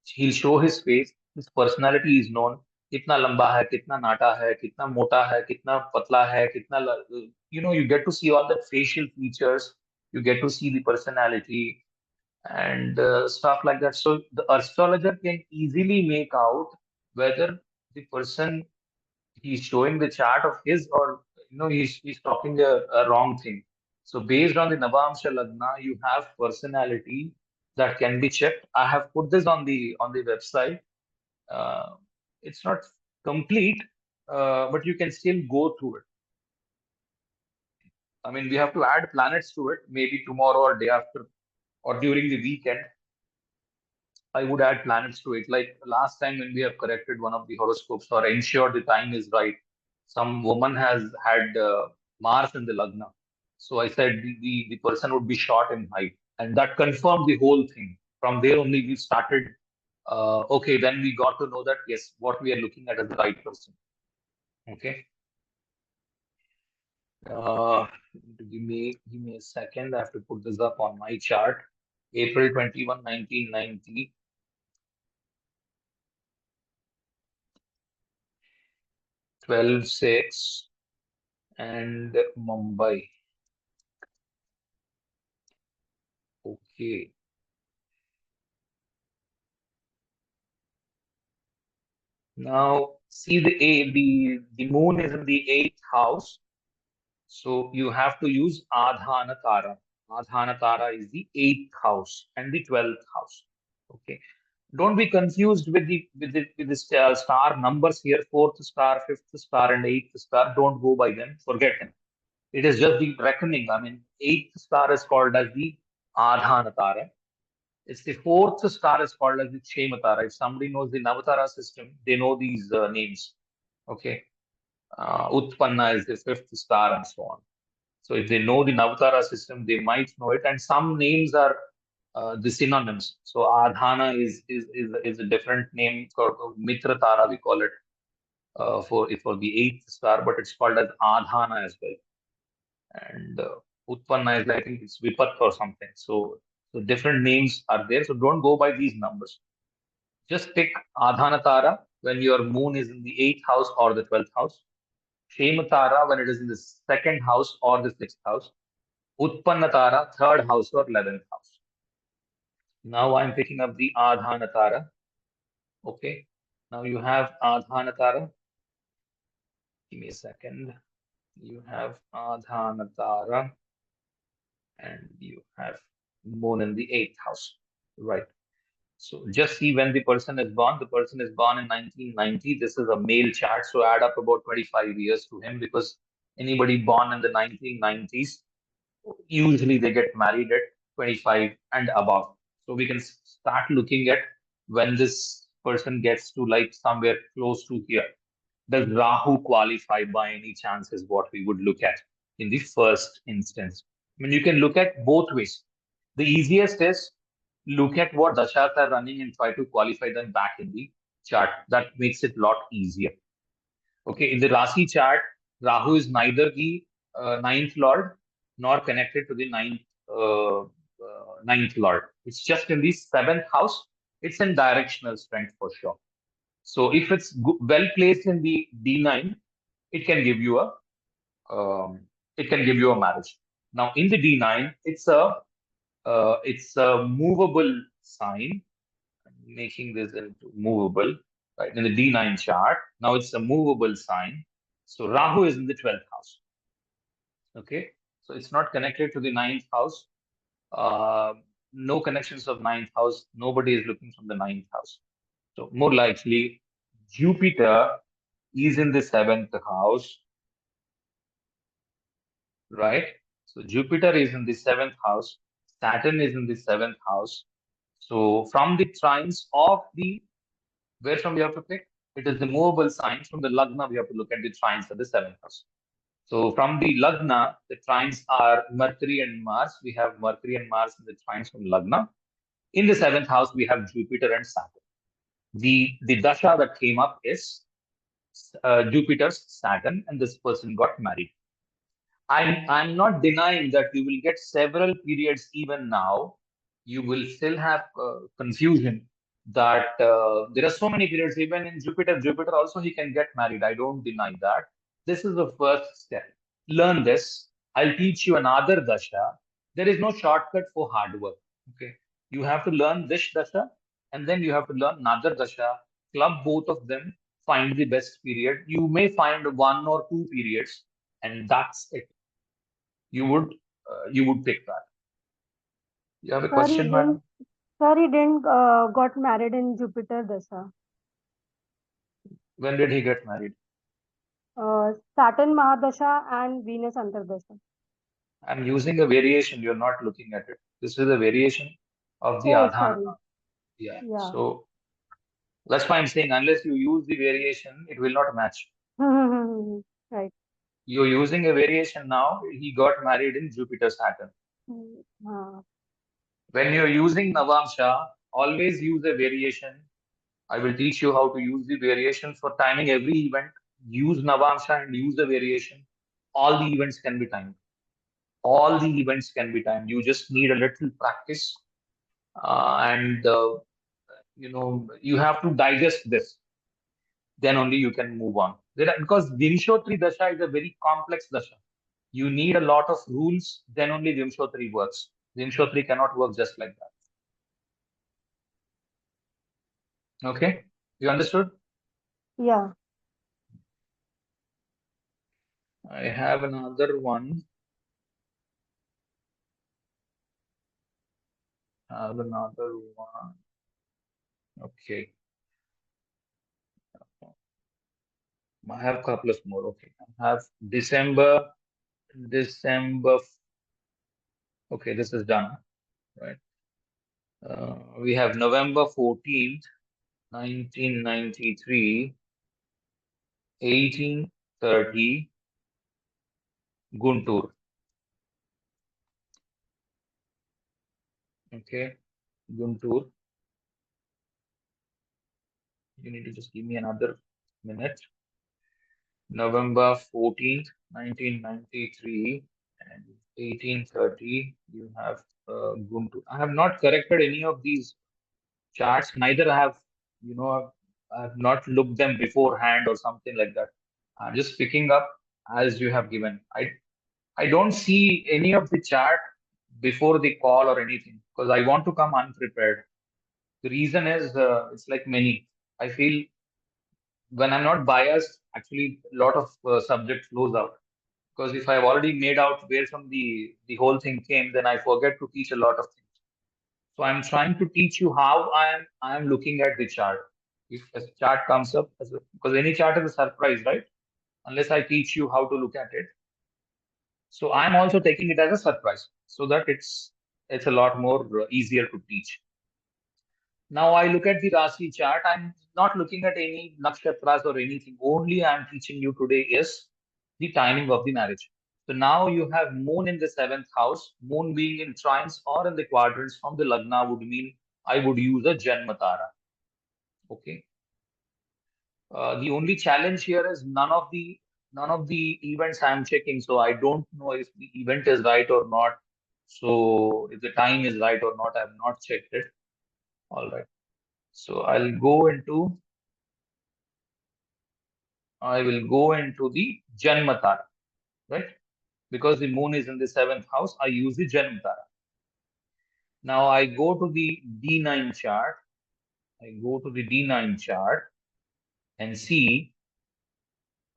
He'll show his face. His personality is known. कितना लंबा है, कितना नाटा है, कितना मोटा है, कितना पतला है, you get to see all the facial features. You get to see the personality and stuff like that. So the astrologer can easily make out whether the person he's showing the chart of his or he's talking a wrong thing. So based on the Navamsha Lagna, you have personality that can be checked. I have put this on the website. Uh, it's not complete, but you can still go through it. I mean, we have to add planets to it, maybe tomorrow or day after or during the weekend. I would add planets to it. Like last time when we have corrected one of the horoscopes or ensured the time is right, some woman has had Mars in the Lagna. So I said the person would be short in height. And that confirmed the whole thing. From there only we started. Okay, then we got to know that, yes, what we are looking at is the right person. Okay. Uh, give me a second. I have to put this up on my chart. April 21, 1990. 12/6 and Mumbai. Okay. Now see the moon is in the eighth house. So you have to use Adhana Tara. Adhana Tara is the eighth house and the 12th house. Okay. Don't be confused with the star numbers here, fourth star, fifth star, and eighth star. Don't go by them. Forget them. It is just the reckoning. I mean, eighth star is called as the Adhana Tara. It's the fourth star is called as the Chematara. If somebody knows the Navatara system, they know these names. Okay. Utpanna is the fifth star and so on. So if they know the Navatara system, they might know it. And some names are the synonyms. So Adhana is a different name for Mitra Tara, we call it for the eighth star, but it's called as Adhana as well. And Utpanna is, I think it's Vipat or something. So different names are there. So don't go by these numbers. Just pick Adhanatara when your moon is in the eighth house or the 12th house. Shematara when it is in the second house or the sixth house. Utpannatara, third house or 11th house. Now I'm picking up the Adhanatara. Okay. Now you have Adhanatara. Give me a second. You have Adhanatara and you have moon in the eighth house. Right. So just see when the person is born. The person is born in 1990. This is a male chart, so add up about 25 years to him because anybody born in the 1990s, usually they get married at 25 and above. So we can start looking at when this person gets to like somewhere close to here. Does Rahu qualify by any chance is what we would look at in the first instance. I mean, you can look at both ways. The easiest is look at what dashas are running and try to qualify them back in the chart. That makes it a lot easier. Okay, in the Rasi chart, Rahu is neither the ninth lord nor connected to the ninth lord. It's just in the seventh house. It's in directional strength for sure. So if it's well placed in the D9, it can give you a marriage. Now in the D9, it's a movable sign. I'm making this into movable, right? In the D9 chart, now it's a movable sign. So Rahu is in the 12th house. Okay. So it's not connected to the ninth house. No connections of ninth house. Nobody is looking from the ninth house. So more likely, Jupiter is in the seventh house, right? So Jupiter is in the seventh house. Saturn is in the seventh house. So from the trines of the, where from we have to pick? It is the movable signs. From the Lagna, we have to look at the trines of the seventh house. So from the Lagna, the trines are Mercury and Mars. We have Mercury and Mars in the trines from Lagna. In the seventh house, we have Jupiter and Saturn. The dasha that came up is Jupiter's Saturn, and this person got married. I'm not denying that you will get several periods even now. You will still have confusion that there are so many periods even in Jupiter. Jupiter also he can get married. I don't deny that. This is the first step. Learn this. I'll teach you another dasha. There is no shortcut for hard work. Okay, you have to learn this dasha, and then you have to learn another dasha. Club both of them. Find the best period. You may find one or two periods, and that's it. You would pick that. You have a Sir, he question, didn't. madam? Sir, he didn't got married in Jupiter Dasha. When did he get married? Saturn Mahadasha and Venus Antardasha. I'm using a variation. You're not looking at it. This is a variation of the Oh, Adhan. sorry. Yeah. Yeah. So that's why I'm saying unless you use the variation, it will not match. Right. You're using a variation now. He got married in Jupiter Saturn. When you're using Navamsha, always use a variation. I will teach you how to use the variation for timing every event. Use Navamsha and use the variation. All the events can be timed. All the events can be timed. You just need a little practice, and you have to digest this. Then only you can move on. Because Vimsottari Dasha is a very complex Dasha. You need a lot of rules. Then only Vimsottari works. Vimsottari cannot work just like that. Okay, you understood? Yeah. I have another one. Okay. I have a couple of more. Okay. I have December. Okay, this is done, right? We have November 14th, 1993, 1830, Guntur. Okay, Guntur. You need to just give me another minute. November 14th, 1993 and 1830, you have Guntur. I have not corrected any of these charts, neither I have, I have not looked them beforehand or something like that. I'm just picking up as you have given. I don't see any of the chart before the call or anything because I want to come unprepared. The reason is it's like many. I feel when I'm not biased, actually a lot of subject flows out. Because if I've already made out where from the whole thing came, then I forget to teach a lot of things. So I'm trying to teach you how I am looking at the chart. If a chart comes up, because any chart is a surprise, right? Unless I teach you how to look at it. So I'm also taking it as a surprise, so that it's a lot more easier to teach. Now I look at the Rasi chart. I'm not looking at any nakshatras or anything. Only I'm teaching you today is the timing of the marriage. So now you have moon in the seventh house. Moon being in trines or in the quadrants from the lagna would mean I would use a Janmatara. Okay. The only challenge here is none of the events I'm checking. So I don't know if the event is right or not. So if the time is right or not, I've not checked it. All right. So I will go into the Janmatara, right? Because the moon is in the seventh house, I use the Janmatara. Now I go to the D9 chart. I go to the D9 chart and see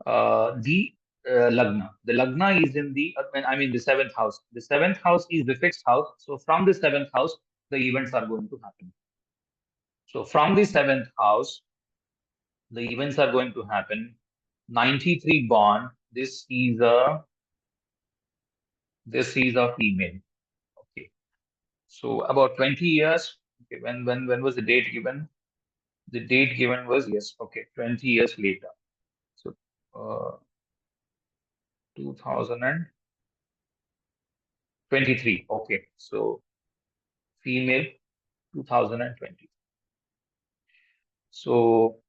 the Lagna. The Lagna is in the, the seventh house. The seventh house is the fixed house. So from the seventh house, the events are going to happen. So from the seventh house, the events are going to happen. 93 born. This is a female. Okay. So about 20 years. Okay. When was the date given? The date given was, yes. Okay. 20 years later. So 2023. Okay. So female 2020. So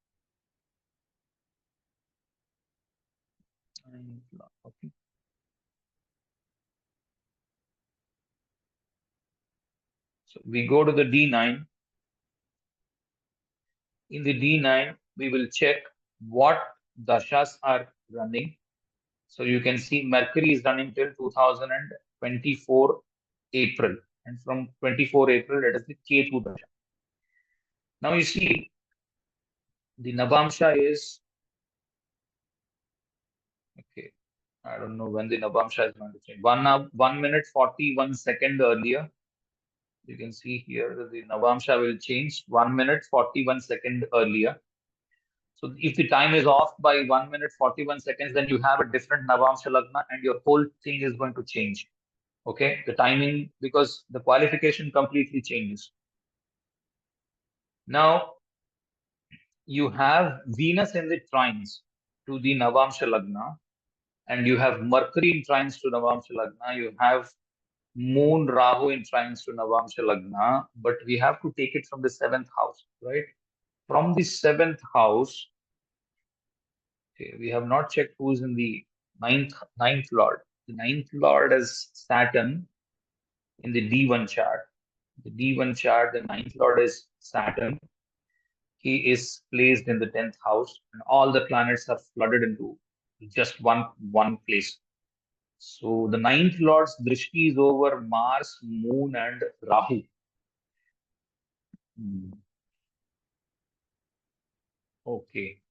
okay. So we go to the D9. In the D9, we will check what dashas are running. So you can see Mercury is running till 2024 April. And from 24 April, that is the Ketu dasha. Now you see, the Navamsha is, okay, I don't know when the Navamsha is going to change. 1 minute 41 second earlier. You can see here that the Navamsha will change 1 minute 41 second earlier. So if the time is off by 1 minute 41 seconds, then you have a different Navamsha Lagna and your whole thing is going to change. Okay, the timing, because the qualification completely changes. Now, you have Venus in the trines to the Navamsha Lagna, and you have Mercury in trines to Navamsha Lagna. You have Moon Rahu in trines to Navamsha Lagna, but we have to take it from the seventh house, right? From the seventh house, okay, we have not checked who's in the ninth lord. The ninth lord is Saturn in the D1 chart. The D1 chart, the ninth lord is Saturn. He is placed in the 10th house, and all the planets are flooded into just one place. So the ninth lord's drishti is over Mars, Moon, and Rahu. Okay.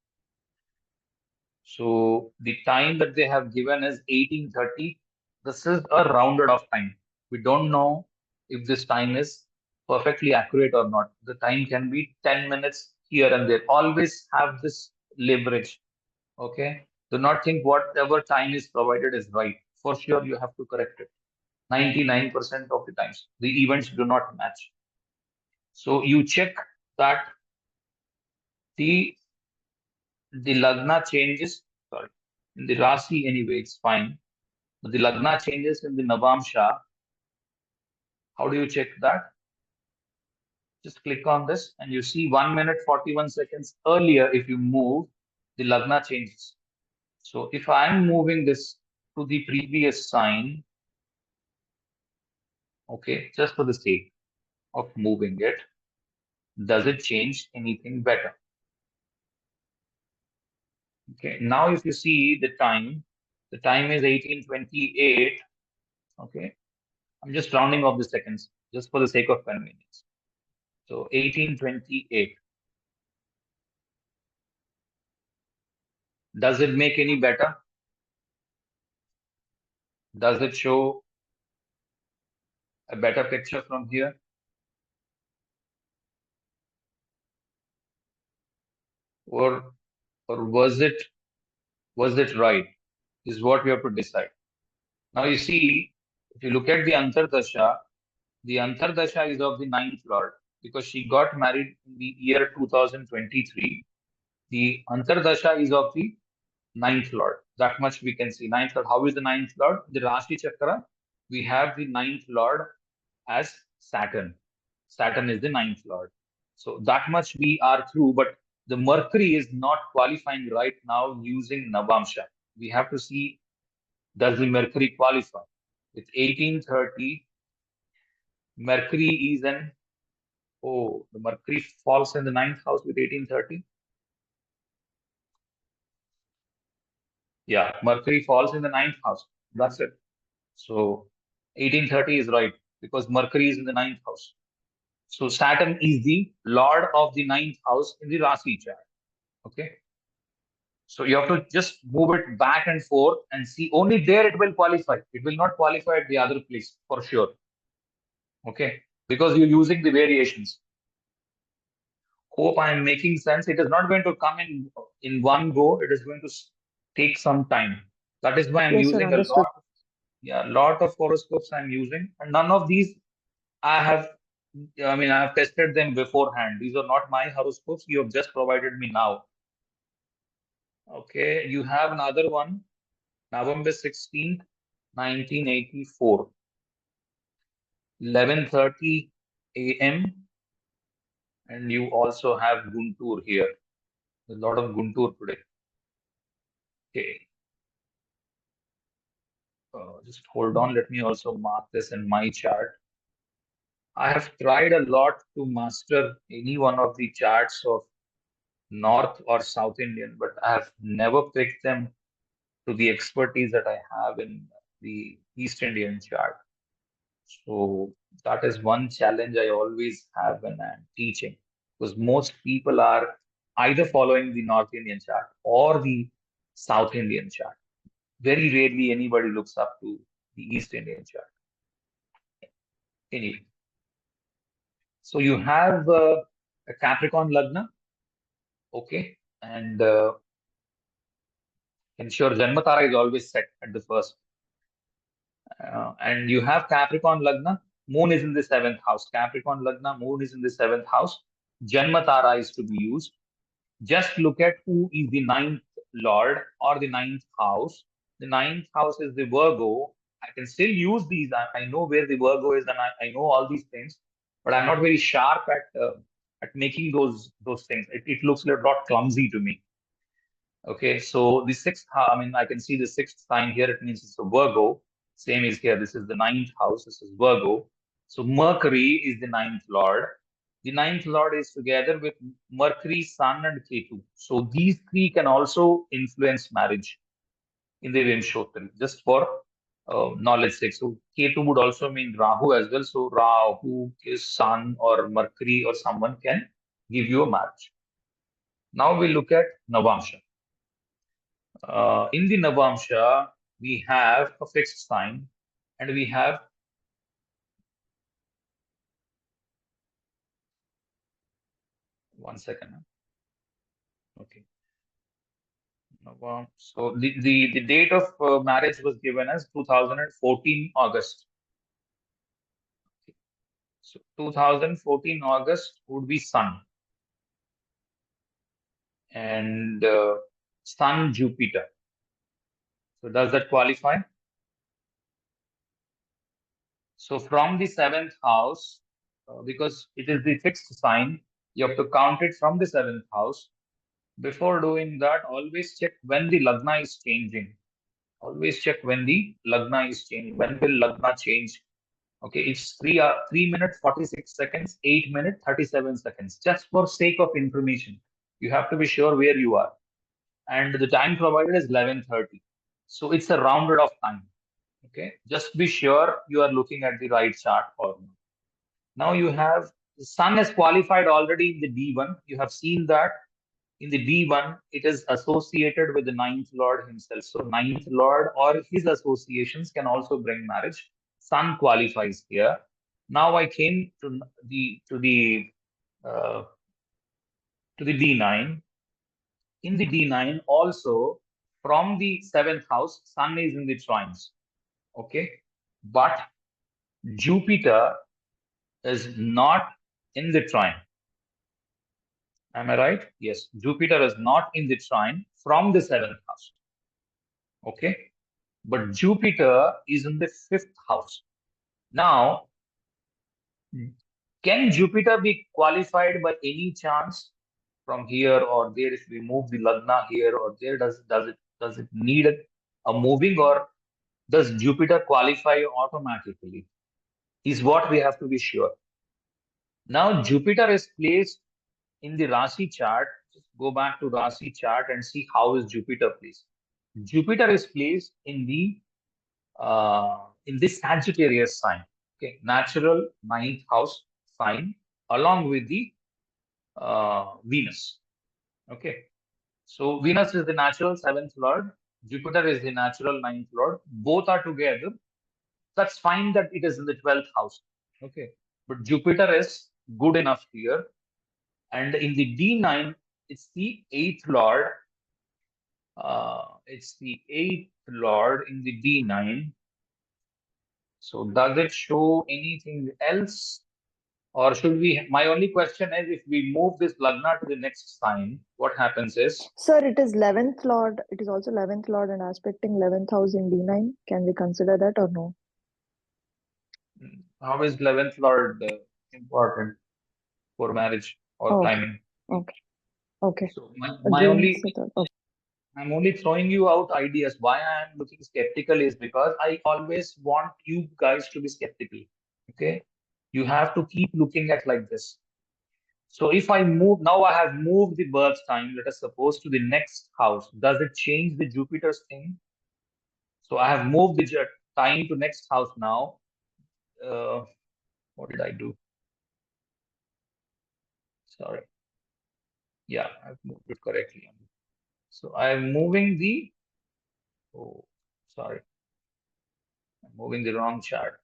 So the time that they have given is 1830. This is a rounded off time. We don't know if this time is perfectly accurate or not. The time can be 10 minutes here and there. Always have this leverage. Okay. Do not think whatever time is provided is right. For sure, you have to correct it. 99% of the times, the events do not match. So you check that the Lagna changes. Sorry, in the Rasi anyway, it's fine. But the Lagna changes in the Navamsha. How do you check that? Just click on this and you see 1 minute 41 seconds earlier. If you move, the Lagna changes. So if I'm moving this to the previous sign, okay, just for the sake of moving it, does it change anything better? Okay, now if you see the time is 1828. Okay, I'm just rounding off the seconds just for the sake of convenience. So 1828. Does it make any better? Does it show a better picture from here? Or was it right? Is what we have to decide. Now you see, if you look at the Antardasha is of the ninth lord because she got married in the year 2023. The Antardasha is of the ninth lord. That much we can see. Ninth lord. How is the ninth lord? The Rashi Chakra, we have the ninth lord as Saturn. Saturn is the ninth lord. So that much we are through, but the Mercury is not qualifying right now using Navamsha. We have to see, does the Mercury qualify? With 1830, Mercury is the Mercury falls in the ninth house with 1830. Yeah, Mercury falls in the ninth house. That's it. So 1830 is right because Mercury is in the ninth house. So Saturn is the lord of the ninth house in the Rasi chart. Okay. So you have to just move it back and forth and see. Only there it will qualify. It will not qualify at the other place for sure. Okay, because you're using the variations. Hope I am making sense. It is not going to come in one go. It is going to take some time. That is why I'm Yes, sir, using understood. lot of horoscopes I'm using, and none of these I have. I mean, I have tested them beforehand. These are not my horoscopes. You have just provided me now. Okay, you have another one, November 16th, 1984, 11:30 a.m. And you also have Guntur here. There's a lot of Guntur today. Okay. Just hold on. Let me also mark this in my chart. I have tried a lot to master any one of the charts of North or South Indian, but I have never picked them to the expertise that I have in the East Indian chart. So that is one challenge I always have when I'm teaching, because most people are either following the North Indian chart or the South Indian chart. Very rarely anybody looks up to the East Indian chart. Anyway, so you have a Capricorn Lagna, okay, and ensure Janmatara is always set at the first. And you have Capricorn Lagna, Moon is in the seventh house. Capricorn Lagna, Moon is in the seventh house. Janmatara is to be used. Just look at who is the ninth lord or the ninth house. The ninth house is the Virgo. I can still use these. I know where the Virgo is, and I know all these things, but I'm not very sharp at making those things. It looks a lot clumsy to me. Okay, so the sixth, I mean, I can see the sixth sign here. It means it's a Virgo. Same is here. This is the ninth house. This is Virgo. So Mercury is the ninth lord. The ninth lord is together with Mercury, Sun, and Ketu. So these three can also influence marriage in the Vimsottari, just for knowledge sake. So Ketu would also mean Rahu as well. So Rahu is Sun or Mercury or someone can give you a marriage. Now we look at Navamsha. In the Navamsha, we have a fixed sign and we have one second. Okay. So the date of marriage was given as 2014 August. Okay. So 2014 August would be Sun and Sun Jupiter. So does that qualify? So from the seventh house, because it is the fixed sign, you have to count it from the seventh house. Before doing that, always check when the Lagna is changing. Always check when the Lagna is changing. When will Lagna change? Okay, it's 3 minutes 46 seconds, 8 minutes 37 seconds. Just for sake of information, you have to be sure where you are. And the time provided is 11:30. So it's a rounded off time. Okay, just be sure you are looking at the right chart or not. Now you have the Sun is qualified already in the D1. You have seen that in the D1, it is associated with the ninth lord himself. So ninth lord or his associations can also bring marriage. Sun qualifies here. Now I came to uh, the D9. In the D9 also, from the seventh house, Sun is in the trines. Okay, but Jupiter is not in the trine. Am I right? Yes, Jupiter is not in the trine from the seventh house. Okay, but Jupiter is in the fifth house. Now, can Jupiter be qualified by any chance from here or there? If we move the Lagna here or there, does it need a moving, or does Jupiter qualify automatically? Is what we have to be sure. Now, Jupiter is placed in the Rasi chart. Just go back to Rasi chart and see how is Jupiter placed. Jupiter is placed in this Sagittarius sign, okay, natural ninth house sign, along with the Venus. Okay, So Venus is the natural 7th lord, Jupiter is the natural 9th lord. Both are together. That's fine that it is in the 12th house. Okay. But Jupiter is good enough here. And in the D9, it's the 8th lord. It's the 8th lord in the D9. So does it show anything else? Or should we? My only question is, if we move this Lagna to the next sign, what happens is, Sir, it is 11th Lord. It is also 11th Lord and aspecting 11th house in D9. Can we consider that or no? how is 11th Lord important for marriage or Okay. timing? Okay. Okay. So my Again, only, okay. I'm only throwing you out ideas. Why I am looking skeptical is because I always want you guys to be skeptical. Okay, you have to keep looking at like this. So if I move now, I have moved the birth time, let us suppose, to the next house. Does it change the Jupiter's thing? So I have moved the time to next house now. What did I do? Sorry. Yeah, I've moved it correctly. So I'm moving the, oh, sorry. I'm moving the wrong chart.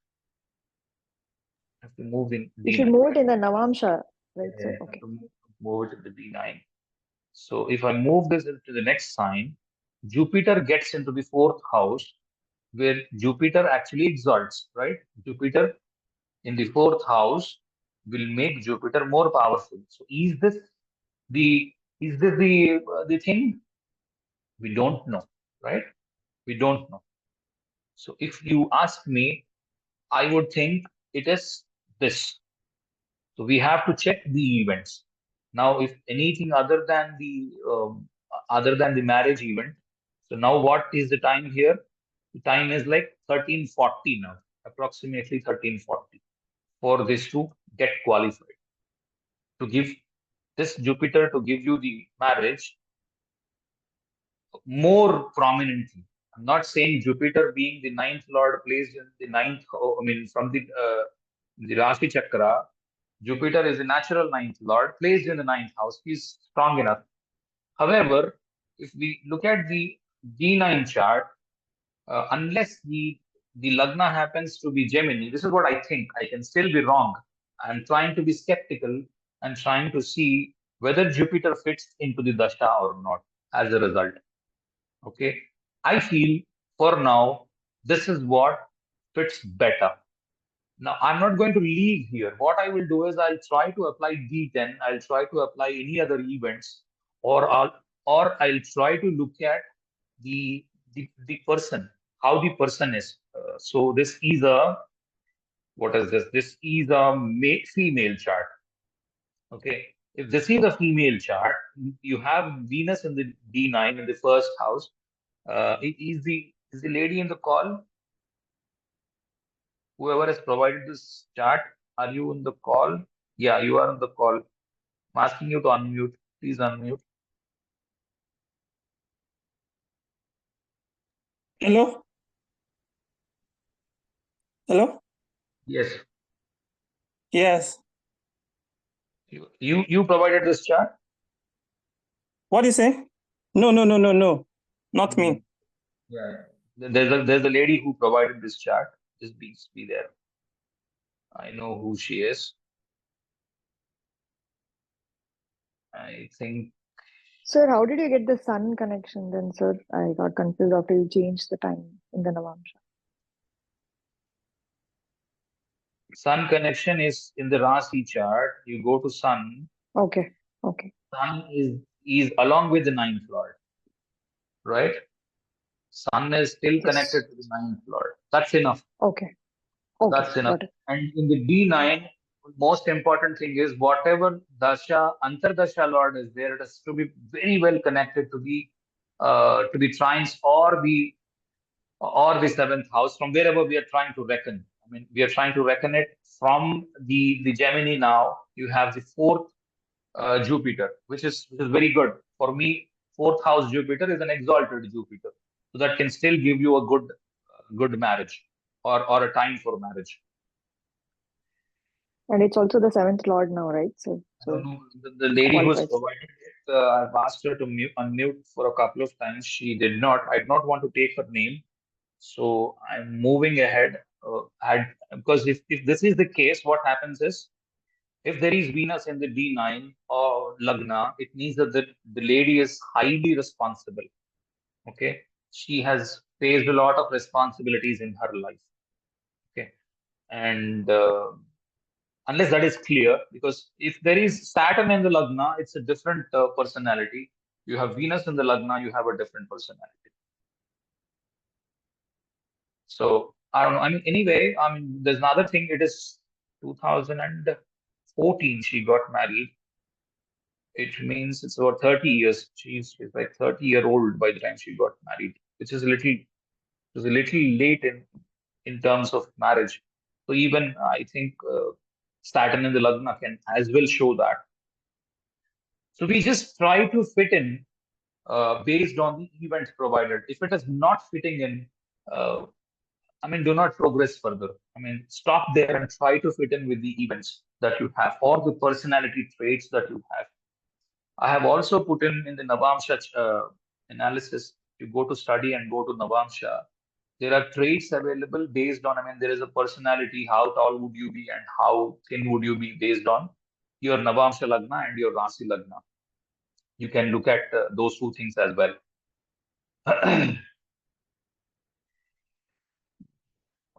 I have to move in You should D9. move it in the Navamsha, right, Yeah, sir? I have Okay. to move it to the D9. So if I move this into the next sign, Jupiter gets into the 4th house where Jupiter actually exalts, right? Jupiter in the 4th house will make Jupiter more powerful. So the is this the thing? We don't know, right? We don't know. So if you ask me, I would think it is this. So we have to check the events. Now, if anything other than the marriage event, so now what is the time here? The time is like 1340 now, approximately 1340, for this to get qualified. To give this Jupiter to give you the marriage more prominently. I'm not saying Jupiter being the 9th lord placed in the ninth. I mean, from the Rashi Chakra, Jupiter is the natural 9th lord placed in the ninth house. He's strong enough. However, if we look at the D9 chart, unless the Lagna happens to be Gemini, this is what I think. I can still be wrong. I'm trying to be skeptical and trying to see whether Jupiter fits into the Dasha or not as a result. Okay. I feel for now, this is what fits better. Now, I'm not going to leave here. What I will do is I'll try to apply D10. I'll try to apply any other events, or I'll try to look at the person, how the person is. So this is a, what is this? This is a female chart. Okay. If this is a female chart, you have Venus in the D9 in the first house. Is the lady in the call? Whoever has provided this chart, are you in the call? Yeah, you are on the call. I'm asking you to unmute. Please unmute. Hello? Hello? Yes. Yes. You provided this chart? What do you say? No. Not me. Yeah. There's a lady who provided this chart. Just be there. I know who she is. I think Sir, how did you get the sun connection then, sir? I got confused after you changed the time in the Navamsha. Sun connection is in the Rasi chart. You go to Sun. Okay. Okay. Sun is along with the ninth lord, right? Sun is still Yes. connected to the ninth lord. That's enough. Okay. Okay. That's enough. Got it. And in the D9, most important thing is whatever Dasha, Antardasha Lord is there, it has to be very well connected to the trines or the 7th house from wherever we are trying to reckon. I mean, we are trying to reckon it from the Gemini now. You have the 4th Jupiter, which is very good. For me, 4th house Jupiter is an exalted Jupiter. So that can still give you a good marriage or a time for marriage. And it's also the 7th Lord now, right? I don't So know the lady who has qualifies. provided it. I've asked her to unmute for a couple of times. She did not. I did not want to take her name. So I'm moving ahead. Because if this is the case, what happens is, if there is Venus in the D9 or Lagna, it means that the lady is highly responsible. Okay. She has faced a lot of responsibilities in her life. Okay. And unless that is clear, because if there is Saturn in the Lagna, it's a different personality. You have Venus in the Lagna, you have a different personality. So I don't know. I mean, anyway, I mean, there's another thing. It is 2014 she got married. It means it's about 30 years. She's like 30-year-old by the time she got married, which is a little late in terms of marriage. So even I think Saturn in the Lagna can as well show that. So we just try to fit in based on the event provided. If it is not fitting in, I mean, do not progress further. I mean, stop there and try to fit in with the events that you have or the personality traits that you have. I have also put in the Navamsha analysis. You go to study and go to Navamsha. There are traits available based on, I mean, there is a personality, how tall would you be and how thin would you be based on your Navamsha Lagna and your Rasi Lagna. You can look at those two things as well.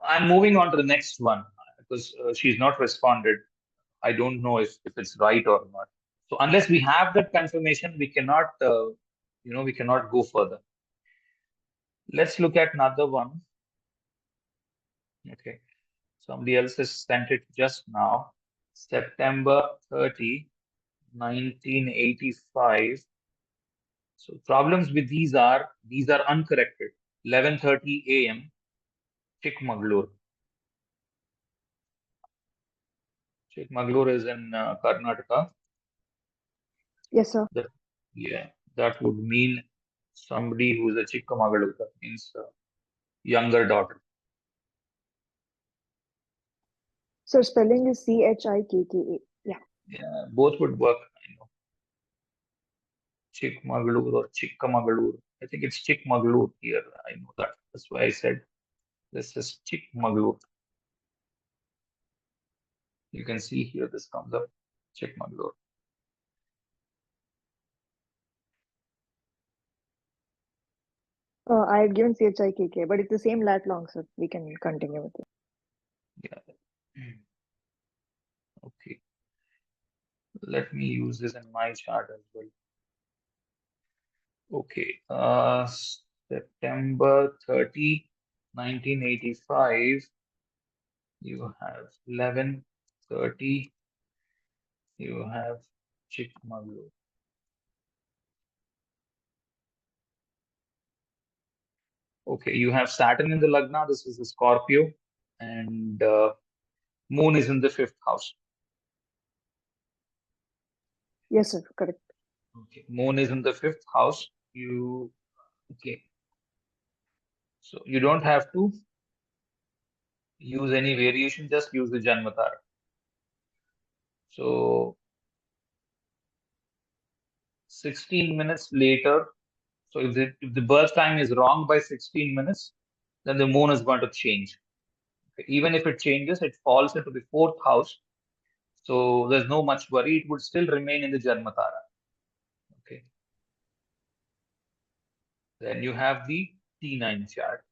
I'm moving on to the next one because she's not responded. I don't know if it's right or not. So unless we have that confirmation, we cannot, we cannot go further. Let's look at another one. Okay. Somebody else has sent it just now. September 30, 1985. So problems with these are uncorrected. 11:30 a.m. Chikmagalur. Chikmagalur is in Karnataka. Yes, sir. That would mean somebody who is a Chikmagalur. That means younger daughter. So spelling is Chikka. Yeah, both would work. I know. Chikmagalur or Chikmagalur. I think it's Chikmagalur here. I know that. That's why I said this is Chikmagalur. You can see here this comes up. Chikmagalur. I had given Chikka, but it's the same lat long, sir. We can continue with it. Yeah. Okay. Let me use this in my chart as well. Okay. September 30, 1985. You have 11:30. You have Chikmagalur. Okay, you have Saturn in the Lagna. This is the Scorpio, and Moon is in the 5th house. Yes, sir. Correct. Okay, Moon is in the 5th house. Okay. So you don't have to use any variation. Just use the Janmatara. So 16 minutes later. So if the birth time is wrong by 16 minutes, then the Moon is going to change. Okay. Even if it changes, it falls into the 4th house. So there's no much worry. It would still remain in the Janmatara. Okay. Then you have the D9 chart.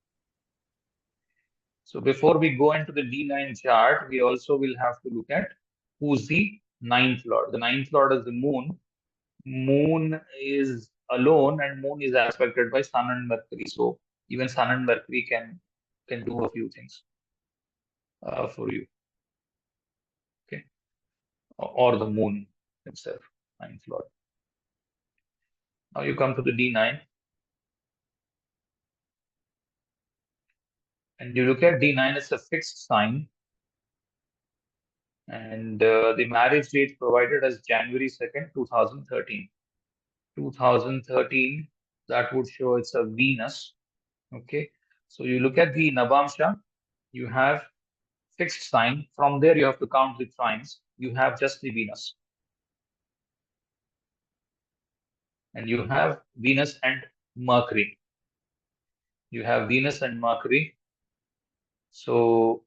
So before we go into the D9 chart, we also will have to look at who's the 9th lord. The 9th lord is the Moon. Moon is alone, and Moon is aspected by Sun and Mercury. So even Sun and Mercury can do a few things for you. Okay, or the Moon himself, 9th lord. Now you come to the D9. And you look at D9, it's a fixed sign. And the marriage date provided as January 2nd, 2013. 2013, that would show it's a Venus. Okay. So you look at the Navamsha, you have fixed sign. From there, you have to count the trines. You have just the Venus. and you have Venus and Mercury. You have Venus and Mercury. So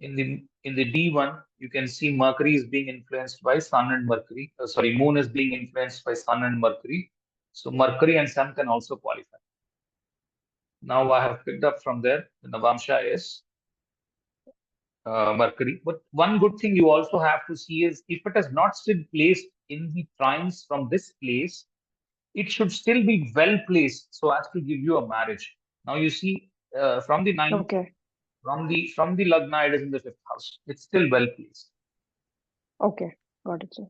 in the D1, you can see Mercury is being influenced by Sun and Mercury. Moon is being influenced by Sun and Mercury. So Mercury and Sun can also qualify. Now I have picked up from there, the Navamsha is Mercury. But one good thing you also have to see is if it is not still placed in the trines from this place, it should still be well placed so as to give you a marriage. Now you see from the ninth, Okay. from the Lagna, it is in the 5th house. It's still well placed. Okay. Got it, sir.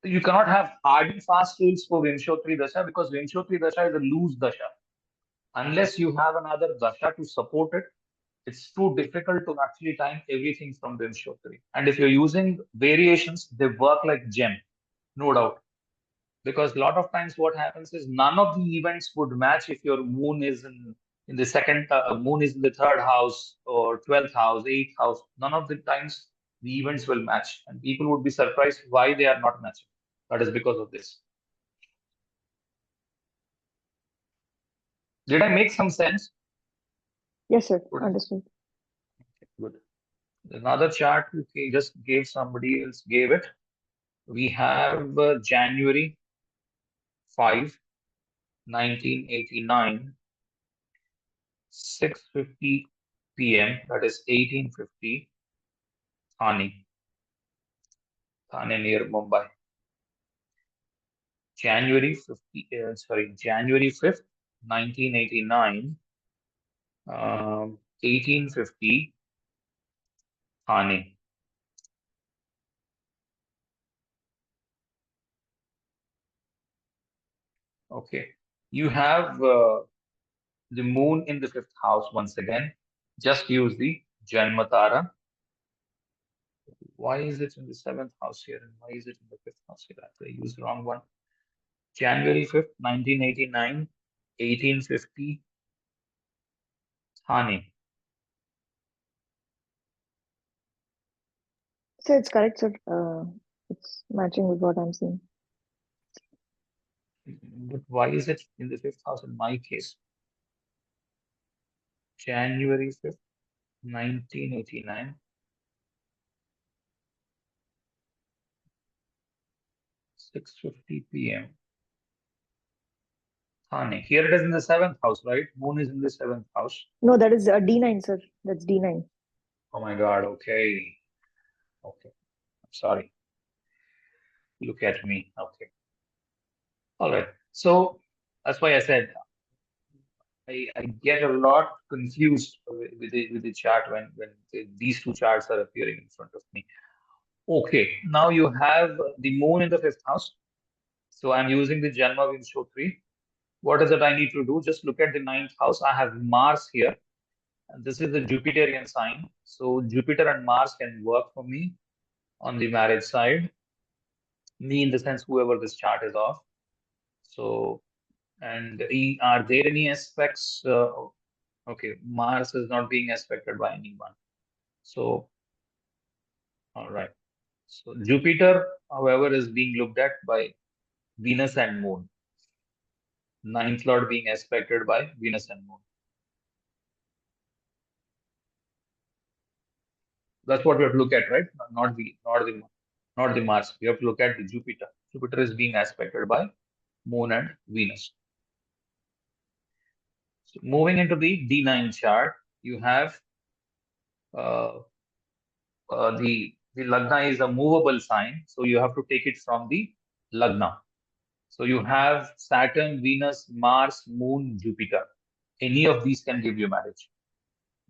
You cannot have hard and fast rules for Vimsottari Dasha because Vimsottari Dasha is a loose Dasha. Unless you have another Dasha to support it, it's too difficult to actually time everything from Vimsottari. And if you're using variations, they work like gem, no doubt. Because a lot of times what happens is none of the events would match if your moon is in the second, moon is in the 3rd house or 12th house, 8th house. None of the times the events will match, and people would be surprised why they are not matching. That is because of this. Did I make some sense? Yes, sir. Good. Understood. Good. Another chart we just gave, somebody else gave it. We have January 5, 1989, 6:50 p.m. That is 1850, Thane near Mumbai. January 5th, 1989, 1850, Thane. Okay. You have the moon in the 5th house once again. Just use the Janmatara. Why is it in the 7th house here and why is it in the 5th house here? I used the wrong one. January 5th, 1989, 1850, Thane. So it's correct, sir. It's matching with what I'm seeing. But why is it in the 5th house in my case? January 5th, 1989. 6:50 p.m. Thane. Here it is in the 7th house, right? Moon is in the 7th house. No, that is D9, sir. That's D9. Oh my God. Okay. Okay. I'm sorry. Look at me. Okay. All right. So that's why I said I get a lot confused with the chart when these two charts are appearing in front of me. Okay. Now you have the moon in the 5th house. So I'm using the Janma Vimsottari. What is it I need to do? Just look at the 9th house. I have Mars here. And this is the Jupiterian sign. So Jupiter and Mars can work for me on the marriage side. Me in the sense whoever this chart is of. So, and are there any aspects? Okay, Mars is not being aspected by anyone. So, all right. So Jupiter, however, is being looked at by Venus and Moon. 9th Lord being aspected by Venus and Moon. That's what we have to look at, right? Not the Mars. We have to look at the Jupiter. Jupiter is being aspected by Moon and Venus. So moving into the D9 chart, you have the Lagna is a movable sign, so you have to take it from the Lagna. So you have Saturn, Venus, Mars, Moon, Jupiter. Any of these can give you marriage.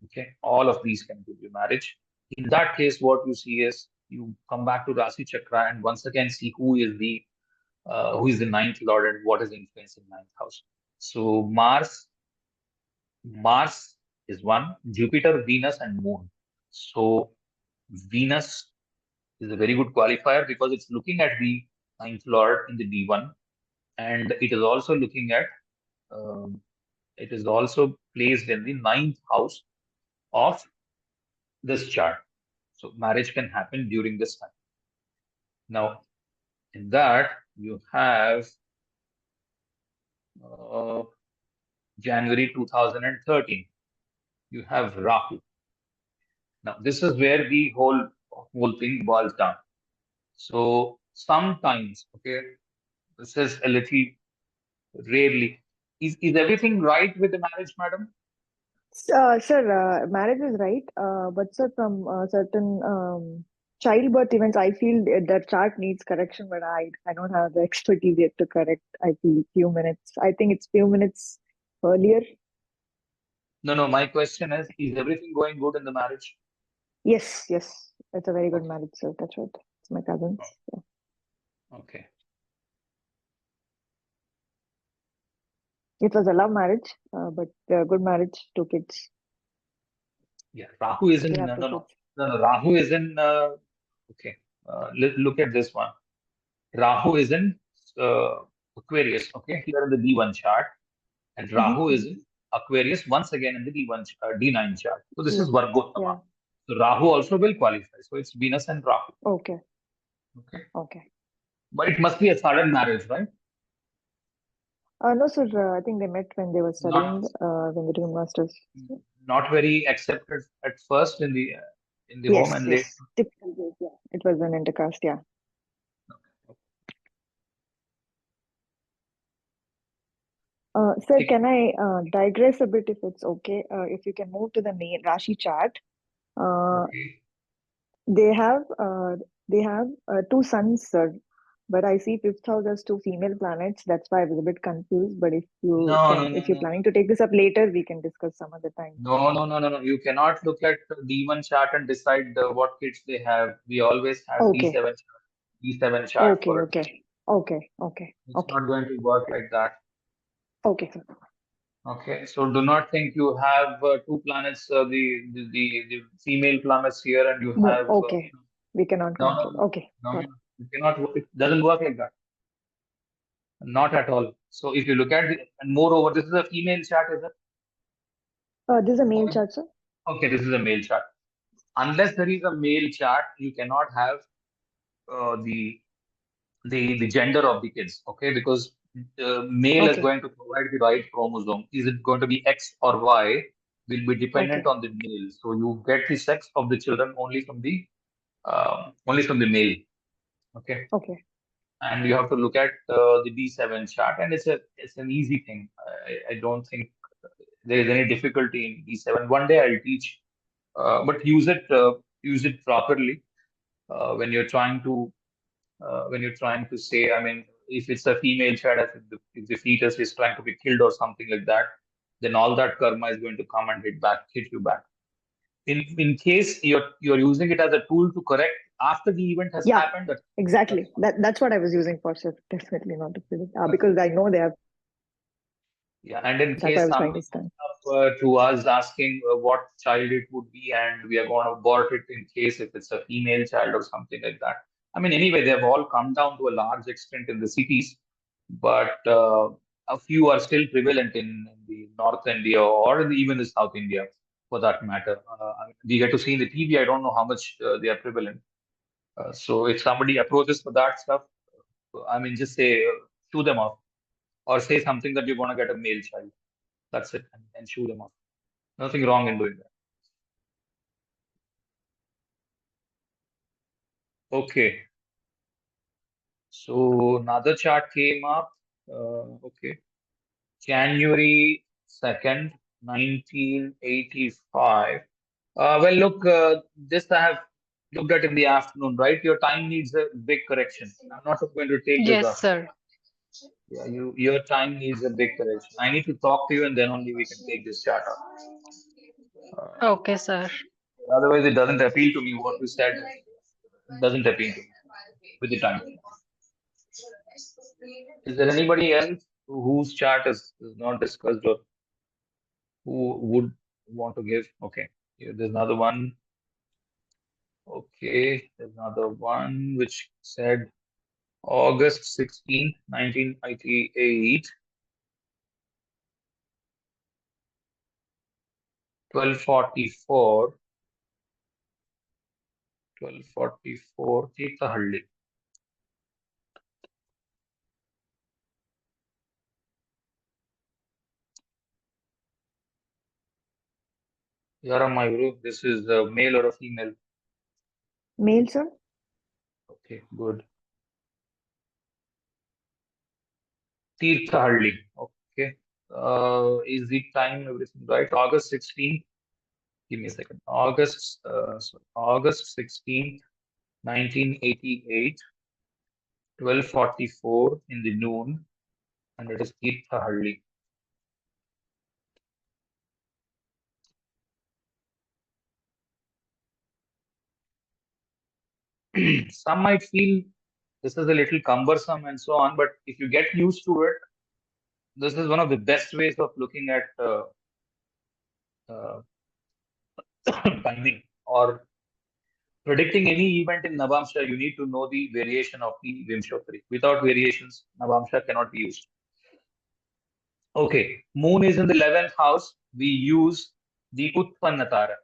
Okay, all of these can give you marriage. In that case, what you see is you come back to Rasi Chakra and once again see who is the 9th Lord and what is influencing 9th house. So Mars is one, Jupiter, Venus, and Moon. So Venus is a very good qualifier because it's looking at the 9th Lord in the D1, and it is also looking at it is also placed in the 9th house of this chart. So marriage can happen during this time. Now, In that, you have January 2013. You have Rahu. Now, this is where the whole thing boils down. So sometimes, okay, this is a little rarely. Is everything right with the marriage, madam? Sir, marriage is right, but sir, from certain childbirth events, I feel the chart needs correction, but I don't have the expertise yet to correct. I feel few minutes. I think it's few minutes earlier. No. My question is everything going good in the marriage? Yes, yes, it's a very good Okay. marriage, sir. That's right. It's my cousin's. Yeah. Okay. It was a love marriage, but good marriage, 2 kids. Yeah. Rahu is We in have two kids. no. Rahu is in okay. Look at this one. Rahu is in uh, Aquarius. Okay, here in the D1 chart, and Rahu is in Aquarius once again in the D9 chart. So this is Yeah. Vargottama. Yeah. So Rahu also will qualify. So it's Venus and Rahu. Okay. Okay. Okay. But it must be a sudden marriage, right? No, sir. I think they met when they were studying, Not when they doing masters. not very accepted at first in the home, Yes, and later. yes. Typical case, yeah. It was an intercaste, yeah. Sir, Okay. can I digress a bit if it's okay? If you can move to the main Rashi chart. Okay. They have two suns, sir. But I see fifth house as two female planets. That's why I was a bit confused. But if you're planning to take this up later, we can discuss some other time. No. You cannot look at the D1 chart and decide what kids they have. We always have Okay. D7 chart for it. Okay. It's not going to work like that. Okay, sir. Okay, so do not think you have two planets, the female planets here, and you No, have okay. We cannot conclude. no, Okay. Got it. you cannot. It doesn't work like that. Not at all. So if you look at and moreover, this is a female chart, is it? This is a male chart, sir. Okay, this is a male chart. Unless there is a male chart, you cannot have the gender of the kids. Okay, because male is Okay. going to provide the right chromosome. Is it going to be X or Y? Will be dependent Okay. on the male. So you get the sex of the children only from the male. Okay, Okay. and you have to look at the D7 chart, and it's an easy thing. I don't think there is any difficulty in D7. One day I'll teach, but use it properly when you're trying to say. I mean, if it's a female child, if the fetus is trying to be killed or something like that, then all that karma is going to come and hit you back. In case you're using it as a tool to correct after the event has Yeah, happened. exactly. That's what I was using for, sir. Definitely not to predict. Because I know they have. Yeah, and in That's why I case was trying to something stand. comes up to us asking what child it would be, and we are going to abort it in case if it's a female child or something like that. I mean, anyway, they've all come down to a large extent in the cities, but a few are still prevalent in the North India or even the South India, for that matter. We get to see in the TV. I don't know how much they are prevalent. So if somebody approaches for that stuff, I mean, just say shoo them off, or say something that you're going to get a male child. That's it, and shoo them off. Nothing wrong in doing that. Okay. So another chart came up. Okay. January 2nd, 1985. Well, look, this I have looked at in the afternoon, right? Your time needs a big correction. I'm not going to take this Yes, up. sir. Yeah, your time needs a big correction. I need to talk to you, and then only we can take this chart up. Okay, sir. Otherwise, it doesn't appeal to me. What you said doesn't appeal to me with the time. Is there anybody else whose chart is not discussed or who would want to give? Okay, here, there's another one. Okay, there's another one which said August 16th, 1998, 1244, 1244, Tirthahalli. Yara, my group, this is a male or a female? Male, sir? Okay, good. Tirthahalli. Okay. Is the time everything right? August 16th. Give me a second. August 16th, 1988, 12:44 in the noon, and it is Tirthahalli. Some might feel this is a little cumbersome and so on, but if you get used to it, this is one of the best ways of looking at uh, timing or predicting any event in Navamsha. You need to know the variation of the Vimsottari. Without variations, Navamsha cannot be used. Okay, Moon is in the 11th house. We use the Utpannatara.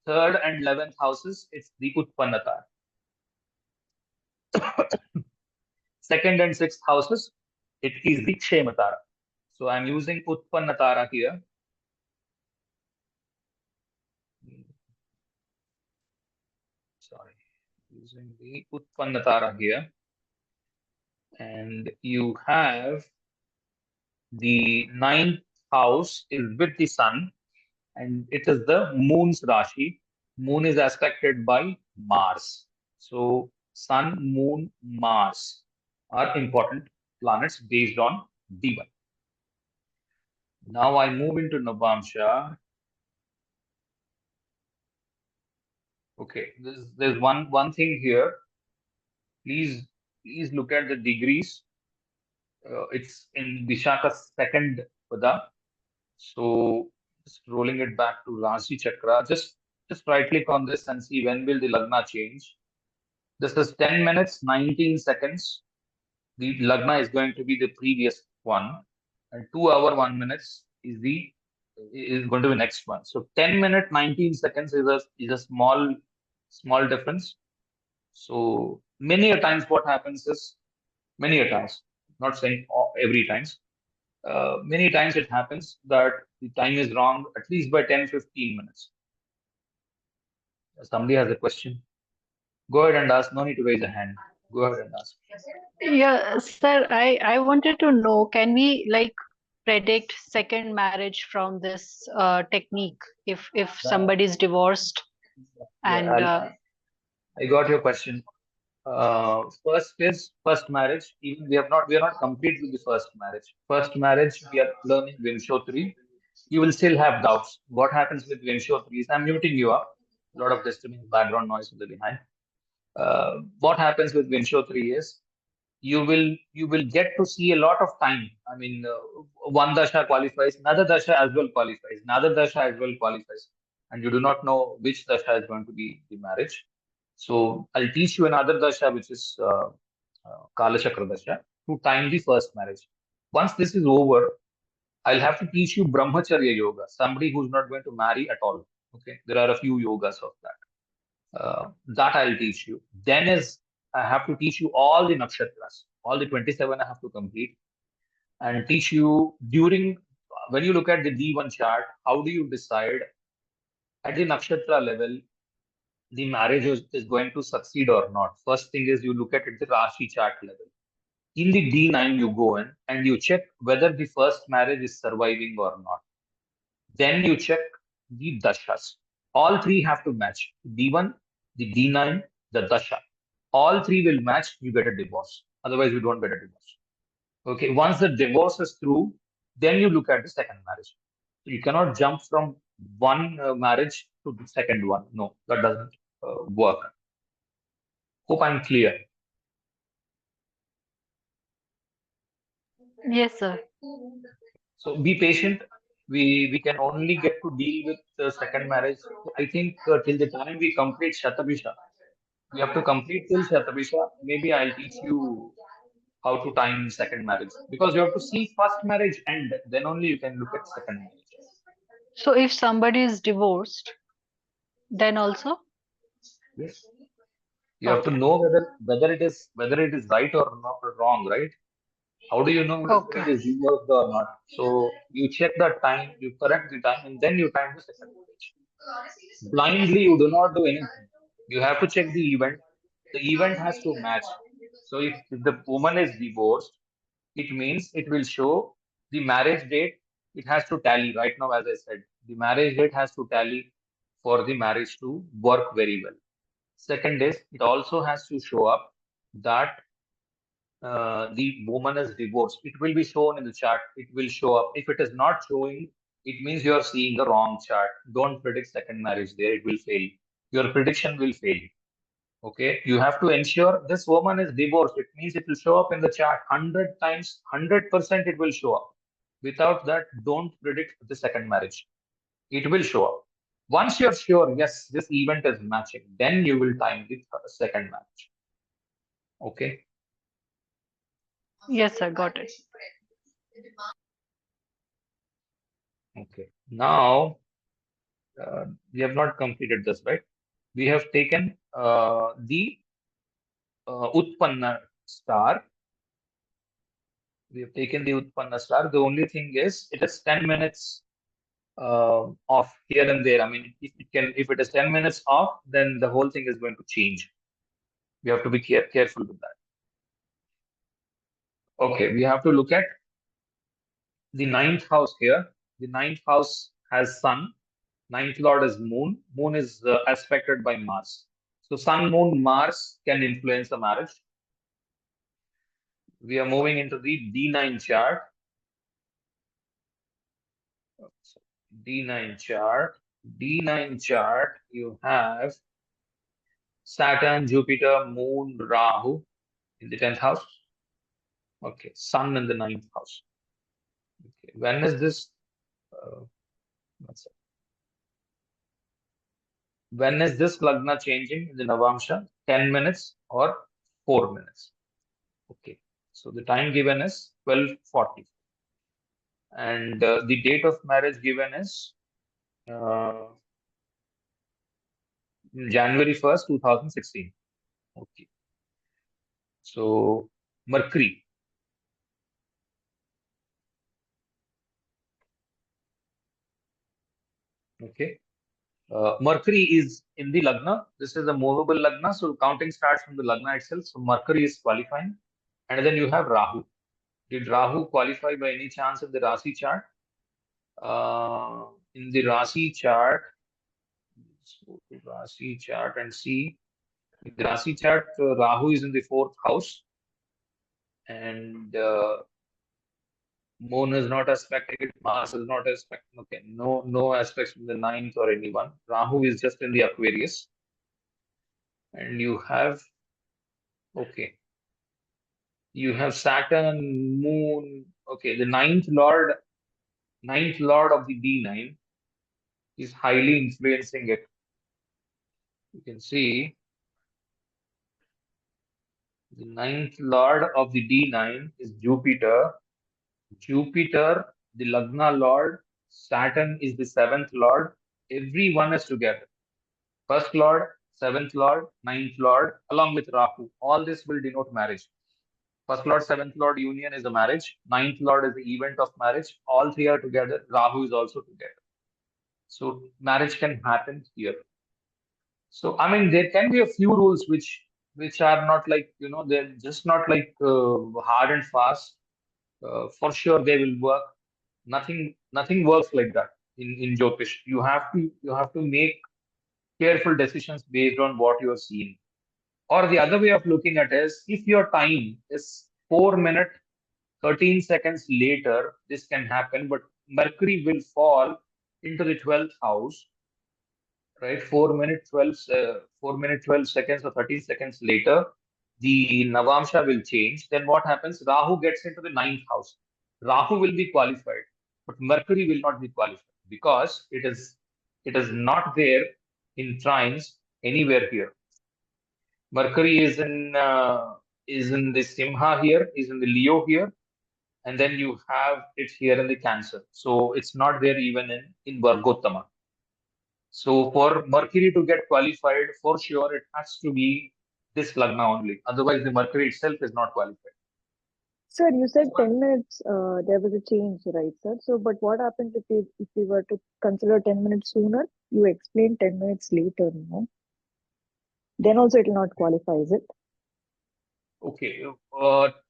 Third and 11th houses, it's the Utpannatara. Second and 6th houses, it is the Kshematara. So I'm using Utpannatara here. Sorry, using the Utpannatara here. And you have the 9th house is with the sun, and it is the moon's Rashi. Moon is aspected by Mars. So sun, moon, Mars are important planets based on D1. Now I move into Navamsha. Okay, there's one thing here. Please look at the degrees. It's in Vishaka's second pada. So just rolling it back to Rashi Chakra. Just right click on this and see when will the Lagna change. This is 10 minutes, 19 seconds. The Lagna is going to be the previous one, and 2 hour 1 minutes is going to be next one. So 10 minute 19 seconds is a small difference. So many a times what happens is many a times, not saying every times, many times it happens that the time is wrong at least by 10-15 minutes. Somebody has a question. Go ahead and ask. No need to raise a hand. Go ahead and ask. Yeah, sir, I wanted to know, can we like predict second marriage from this technique if somebody is divorced and I got your question. First is first marriage. Even we are not complete with the first marriage. First marriage, we are learning Vimsottari. You will still have doubts. What happens with Vimsottari is I'm muting you up. A lot of disturbing background noise in the behind. What happens with Vimsottari is you will get to see a lot of time. I mean, one dasha qualifies, another dasha as well qualifies, another dasha as well qualifies, and you do not know which dasha is going to be the marriage. So I'll teach you another dasha, which is Kala Chakra dasha, to time the first marriage. Once this is over, I'll have to teach you Brahmacharya yoga, somebody who's not going to marry at all. Okay, there are a few yogas of that. That I'll teach you. Then is I have to teach you all the nakshatras, all the 27 I have to complete and teach you during when you look at the D1 chart, how do you decide at the nakshatra level the marriage is going to succeed or not? First thing is you look at it the Rashi chart level. In the D9, you go in and you check whether the first marriage is surviving or not. Then you check the dashas. All three have to match. D1, the D9, the dasha. All three will match, you get a divorce. Otherwise, you don't get a divorce. Okay, once the divorce is through, then you look at the second marriage. So you cannot jump from one marriage to the second one. No, that doesn't work. Hope I'm clear. yes, sir. So be patient. We can only get to deal with the second marriage. I think till the time we complete Shatabisha, we have to complete till Shatabisha. Maybe I'll teach you how to time second marriage because you have to see first marriage end, then only you can look at second marriage. So if somebody is divorced, then also? Yes, you have to know whether it is right or not wrong, right? How do you know whether it is divorced or not? So you check the time, you correct the time, and then you time the second marriage. Blindly, you do not do anything. You have to check the event. The event has to match. So if the woman is divorced, it means it will show the marriage date. It has to tally right now, as I said. The marriage date has to tally for the marriage to work very well. Second is, it also has to show up that the woman is divorced. It will be shown in the chart. It will show up. If it is not showing, it means you are seeing the wrong chart. Don't predict second marriage there. It will fail. Your prediction will fail. Okay. You have to ensure this woman is divorced. It means it will show up in the chart 100 times, 100% it will show up. Without that, don't predict the second marriage. It will show up. Once you're sure, yes, this event is matching, then you will time the second marriage. Okay. Yes, sir, got it. Okay. Now, we have not completed this, right? We have taken the Utpanna star. We have taken the Utpanna star. The only thing is, it is 10 minutes off here and there. I mean, if it is 10 minutes off, then the whole thing is going to change. We have to be careful with that. Okay, we have to look at the ninth house here. The ninth house has sun. Ninth lord is moon. Moon is aspected by Mars. So sun, moon, Mars can influence the marriage. We are moving into the D9 chart. D9 chart. D9 chart, you have Saturn, Jupiter, Moon, Rahu in the 10th house. Okay, Sun in the 9th house. Okay, when is this? When is this Lagna changing in the Navamsha? 10 minutes or 4 minutes? Okay, so the time given is 12:40. And the date of marriage given is January 1st, 2016. Okay. So Mercury. Okay. Mercury is in the Lagna. This is a movable Lagna. So counting starts from the Lagna itself. So Mercury is qualifying. And then you have Rahu. Did Rahu qualify by any chance in the Rasi chart? In the Rasi chart, let's go to Rasi chart and see. In the Rasi chart, Rahu is in the 4th house. And Moon is not aspected, Mars is not aspected. Okay, no aspects in the 9th or anyone. Rahu is just in the Aquarius. And you have, okay, you have Saturn, Moon. Okay, the ninth lord of the D9 is highly influencing it. You can see the ninth lord of the D9 is Jupiter. Jupiter, the Lagna lord. Saturn is the 7th lord. Everyone is together. First lord, 7th lord, 9th lord, along with Rahu. All this will denote marriage. First lord, 7th lord union is a marriage. 9th lord is the event of marriage. All three are together. Rahu is also together. So marriage can happen here. So I mean, there can be a few rules which are not like, they're just not like hard and fast. For sure they will work. Nothing works like that in Jyotish. You have to make careful decisions based on what you are seeing. Or the other way of looking at it is, if your time is 4 minutes 13 seconds later, this can happen, but Mercury will fall into the 12th house, right? 4 minutes 12 seconds or 13 seconds later, the Navamsha will change. Then what happens? Rahu gets into the 9th house. Rahu will be qualified, but Mercury will not be qualified because it is not there in trines anywhere here. Mercury is in the Simha here, is in the Leo here, and then you have it here in the Cancer. So it's not there even in Vargottama. So for Mercury to get qualified, for sure, it has to be this Lagna only. Otherwise, the Mercury itself is not qualified. Sir, you said 10 minutes, there was a change, right, sir? So, but what happens if we were to consider 10 minutes sooner? You explained 10 minutes later, no? Then also it will not qualify, is it? Okay,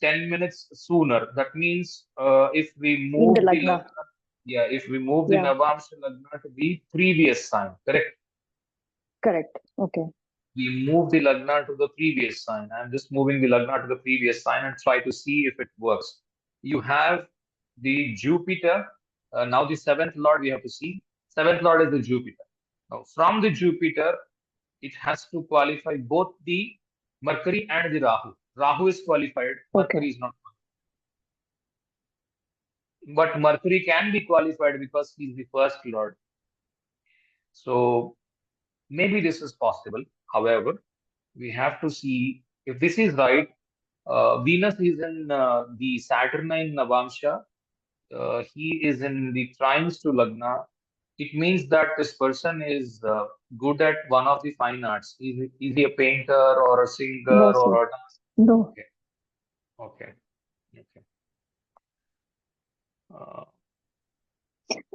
10 minutes sooner. That means if we In the move the Lagna. Lagna, yeah, if we move the Yeah, Navamsha Lagna to the previous sign, correct? correct. Okay. We move the Lagna to the previous sign. I'm just moving the Lagna to the previous sign and try to see if it works. You have the Jupiter. Now the seventh Lord we have to see. Seventh Lord is the Jupiter. Now from the Jupiter, it has to qualify both the Mercury and the Rahu. Rahu is qualified, Okay. Mercury is not. But Mercury can be qualified because he's the first Lord. So maybe this is possible. However, we have to see if this is right. Venus is in the Saturnine Navamsha. He is in the trines to Lagna. It means that this person is good at one of the fine arts. Is he a painter or a singer No, sir. or a No. okay, okay, okay. Uh,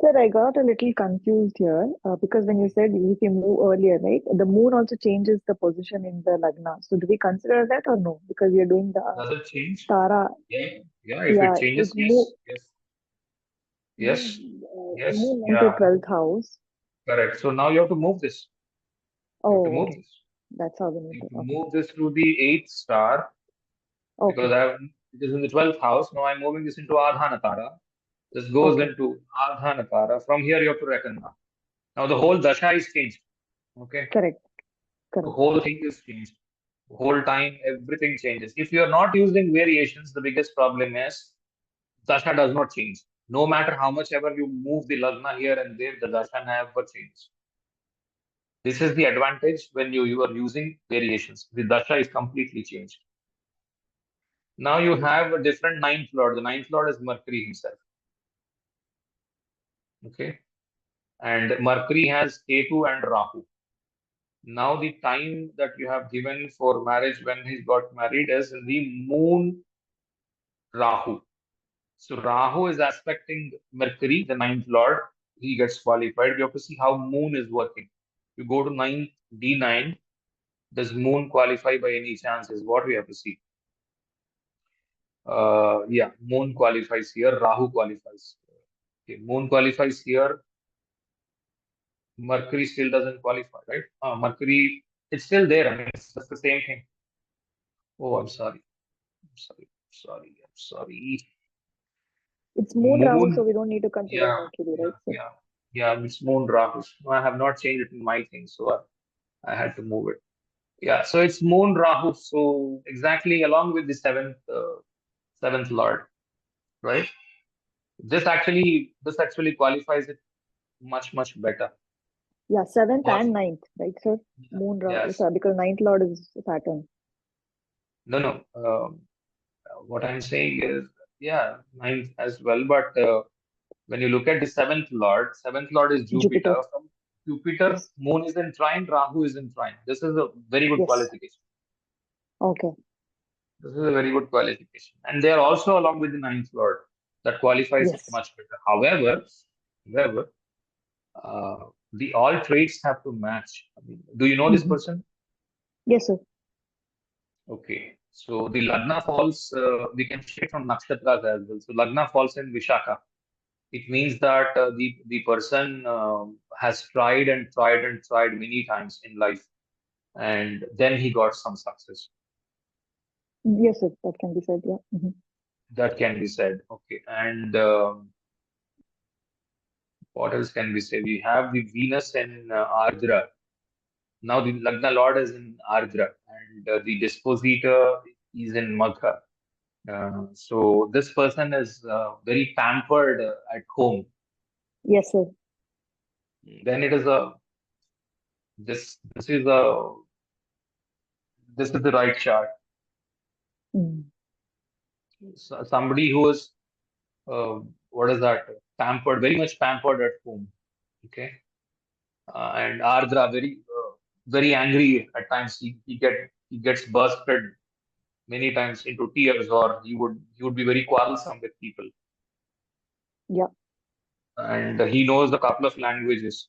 Sir, I got a little confused here because when you said if you move earlier, right, the moon also changes the position in the Lagna. So do we consider that or no? Because we are doing the does it change? Tara. Yeah, yeah. If Yeah, it changes, it move, yes, yes, yes, yes, moon went to yeah. 12th house. Correct. So now you have to move this. You have to Oh, move okay. this. That's how we need You to. have to Okay. move this to the eighth star because Okay. it is in the 12th house. Now I'm moving this into Ardhanatara. This goes Okay. into Ardhanatara. From here you have to reckon now. Now the whole dasha is changed. Okay. Correct. The Correct. whole thing is changed. The whole time everything changes. If you are not using variations, the biggest problem is dasha does not change. No matter how much ever you move the lagna here and there, the dasha never changes. This is the advantage when you are using variations. The dasha is completely changed. Now you have a different ninth lord. The ninth lord is Mercury himself. Okay. And Mercury has Ketu and Rahu. Now the time that you have given for marriage when he got married is in the moon Rahu. So Rahu is aspecting Mercury, the ninth lord. He gets qualified. You have to see how moon is working. You go to 9 D9. Does moon qualify by any chance? Is what we have to see. Yeah, moon qualifies here. Rahu qualifies. Okay, moon qualifies here. Mercury still doesn't qualify, right? Mercury, it's still there. I mean, it's just the same thing. Oh, I'm sorry. I'm sorry. I'm sorry. It's moon Rahu, so Moon, we don't need to consider yeah, Mercury, yeah, right, sir? yeah, yeah. It's Moon Rahu. No, I have not changed it in my thing, so I had to move it. Yeah, so it's Moon Rahu. So exactly along with the seventh Lord, right? This actually qualifies it much better. Yeah, 7th Much. and 9th, right, sir? Yeah, Moon Rahu, yes. sir, because 9th Lord is Saturn. No. What I'm saying is, yeah, ninth as well. But when you look at the seventh Lord is Jupiter. Jupiter. From Jupiter, Yes. Moon is in trine, Rahu is in trine. This is a very good Yes. qualification. Okay. This is a very good qualification. And they are also along with the ninth Lord. That qualifies it Yes. much better. However, the all traits have to match. I mean, do you know this person? Yes, sir. Okay. So the Lagna falls, we can check it from nakshatras as well. So Lagna falls in Vishaka. It means that the person has tried and tried and tried many times in life, and then he got some success. Yes, sir. That can be said. Yeah. That can be said. Okay. And what else can we say? We have the Venus in Ardra. Now the Lagna Lord is in Ardra, and the dispositor is in Magha. So this person is very pampered at home. Yes, sir. Then it is a this is a this is the right chart. Somebody who is what is that? Pampered, very much pampered at home. Okay, and Ardra very angry at times. He gets bursted many times into tears, or he would be very quarrelsome with people. Yeah. And he knows a couple of languages.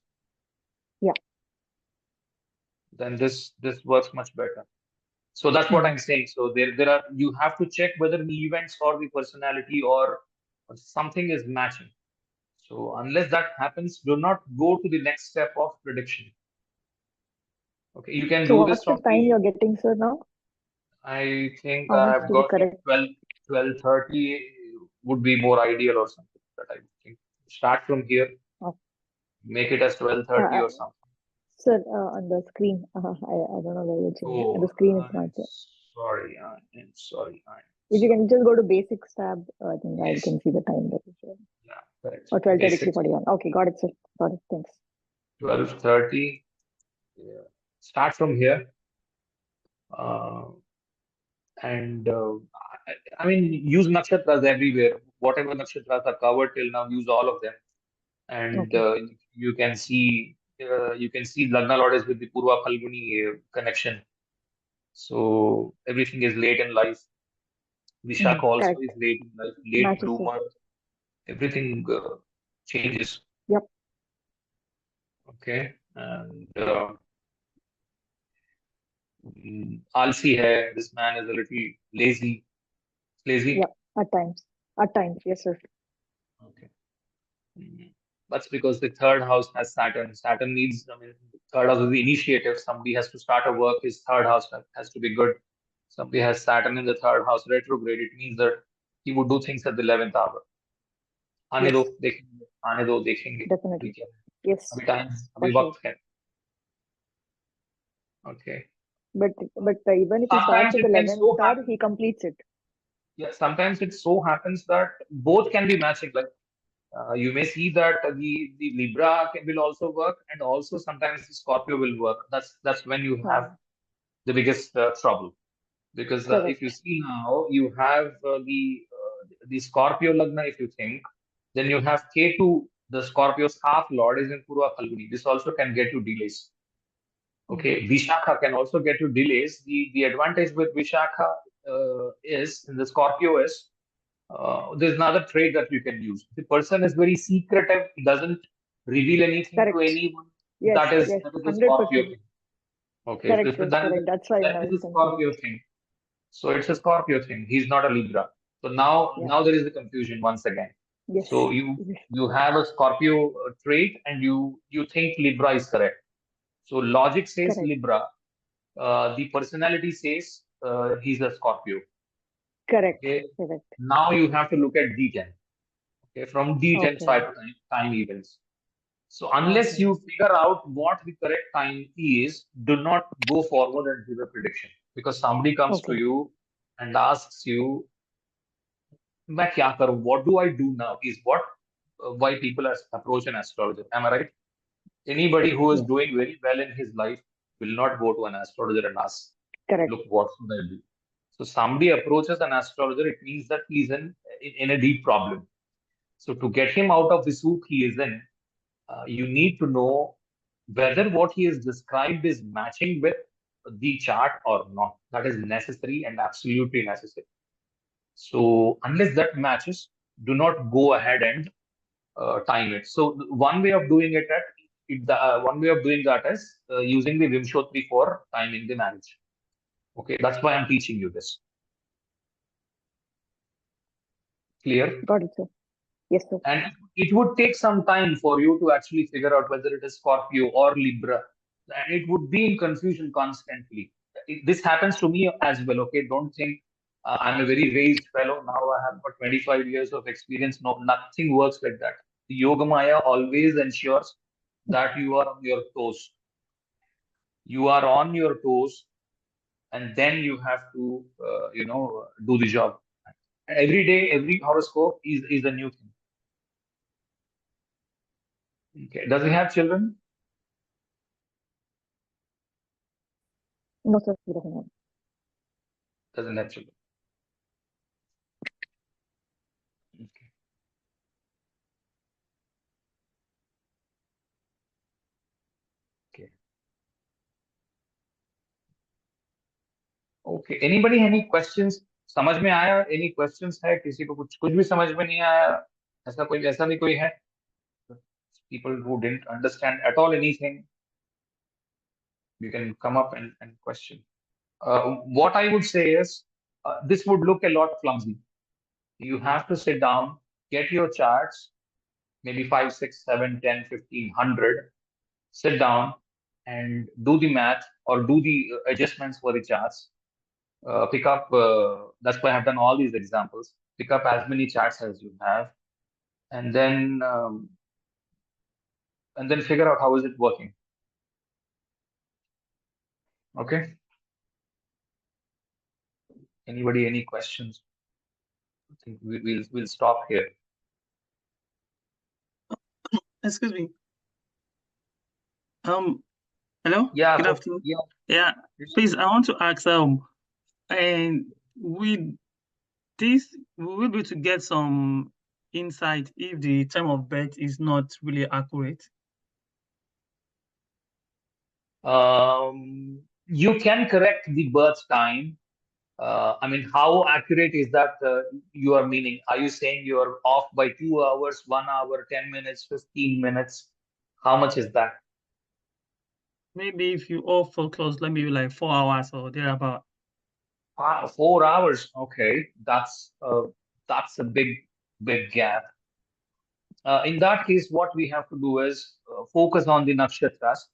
Yeah. Then this works much better. So that's what I'm saying. So there are, you have to check whether the events or the personality or something is matching. So unless that happens, do not go to the next step of prediction. Okay, you can So do what's this the from time the, you're getting, sir, now? I think How much I've to be got like correct? 12:30 would be more ideal or something, that I think. Start from here, Oh. make it as 12:30 or something. Sir, on the screen, I don't know where you're changing. On the Oh, screen, it's not there. sorry, I'm sorry. If you can just go to basics tab, I think I Yes. can see the time that is showing. Yeah, correct. Or 12:30, Basics. 3:41. Okay, got it, sir. Got it. Thanks. 12:30. Yeah. Start from here. And I mean, use nakshatras everywhere. Whatever nakshatras are covered till now, use all of them. And Okay. you can see Lagna Lord is with the Purva Phalguni connection. So everything is late in life. Vishakha also Correct. is late in life, late Matches, sir. bloomer. Everything changes. Yep. Okay. And Alsi hai. This man is a little lazy. Lazy. Yep. At times. At times, yes, sir. Okay. That's because the third house has Saturn. Saturn needs, I mean, the third house is the initiative. Somebody has to start a work, his third house has to be good. Somebody has Saturn in the third house retrograde. It means that he would do things at the 11th hour. आने दो Yes. देखेंगे, आने दो देखेंगे. Definitely. अभी क्या है? Yes. अभी टाइम, For अभी sure. वक्त है. Okay. But even if he starts Sometimes at the it can 11th so hour, happen. he completes it. Yeah, sometimes it so happens that both can be matching. Like you may see that the Libra will also work, and also sometimes the Scorpio will work. That's when you have the biggest trouble, because if Correct. you see now, you have the Scorpio Lagna. If you think, then you have Ketu, the Scorpio's half lord, is in Purva Phalguni. This also can get you delays. Okay, Vishakha can also get you delays. The advantage with Vishakha is in the Scorpio is there's another trait that you can use. The person is very secretive. He doesn't reveal anything to Correct. anyone. Yes. That is Yes. the Scorpio 100%. thing. Okay, Correct, sir. Correct. That's why that I is was a confused. Scorpio thing. So it's a Scorpio thing. He's not a Libra. So Yeah. now there is a confusion once again. Yes. So you have a Scorpio trait, and you think Libra is correct. So logic says Correct. Libra. The personality says he's a Scorpio. Correct. Okay. Correct. Now you have to look at D10. Okay, from D10 Okay. try to time events. So unless Okay. you figure out what the correct time is, do not go forward and give a prediction, because somebody comes to Okay. you and asks you, "मैं क्या करूं? What do I do now?" Is what why people approach an astrologer. Am I right? Anybody who is Yes. doing very well in his life will not go to an astrologer and ask, Correct. "Look, what should I do?" So somebody approaches an astrologer, it means that he's in a deep problem. So to get him out of the soup he is in, you need to know whether what he has described is matching with the chart or not. That is necessary and absolutely necessary. So unless that matches, do not go ahead and time it. So one way of doing one way of doing that is using the Vimsottari for timing the marriage. Okay, that's why I'm teaching you this. Clear? Got it, sir. Yes, sir. And it would take some time for you to actually figure out whether it is Scorpio or Libra. And it would be in confusion constantly. This happens to me as well. Okay, don't think I'm a very raised fellow. Now I have got 25 years of experience. No, nothing works like that. The Yoga Maya always ensures that you are on your toes. You are on your toes, and then you have to, do the job. Every day, every horoscope is a new thing. Okay. Does he have children? No, sir. He doesn't have. Doesn't have children. Okay. Okay. Okay. Anybody any questions? समझ में आया? Any questions है? किसी को कुछ भी समझ में नहीं आया? ऐसा भी कोई है? People who didn't understand at all anything, you can come up and question. What I would say is, this would look a lot clumsy. You have to sit down, get your charts, maybe 5, 6, 7, 10, 15, 100, sit down and do the math or do the adjustments for the charts. Pick up, that's why I've done all these examples. Pick up as many charts as you have, and then figure out how is it working. Okay. Anybody, any questions? I think we'll stop here. Excuse me. Hello? Yeah. Good afternoon. Yeah. Yeah. Please, I want to ask, and with this, we will be able to get some insight if the time of birth is not really accurate. You can correct the birth time. I mean, how accurate is that you are meaning? Are you saying you are off by 2 hours, 1 hour, 10 minutes, 15 minutes? How much is that? Maybe if you all focus, let me like 4 hours or thereabout. 4 hours. Okay, that's a big gap. In that case, what we have to do is focus on the nakshatras,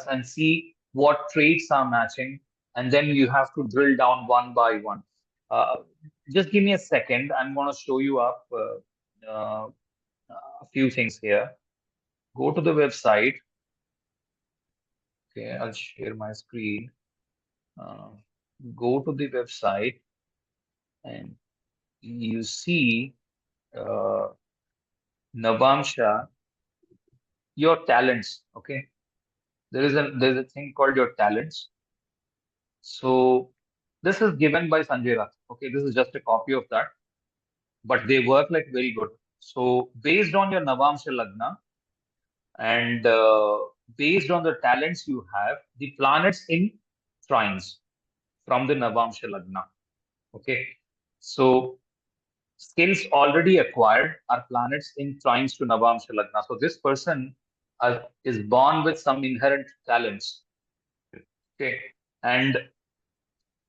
and see what traits are matching, and then you have to drill down one by one. Just give me a second. I'm going to show you up a few things here. Go to the website. Okay, I'll share my screen. Go to the website, and you see Navamsha, your talents. Okay, there's a thing called your talents. So this is given by Sanjay Rath. Okay, this is just a copy of that, but they work like very good. So based on your Navamsha Lagna and based on the talents you have, the planets in trines from the Navamsha Lagna. Okay, so skills already acquired are planets in trines to Navamsha Lagna. So this person is born with some inherent talents. Okay, and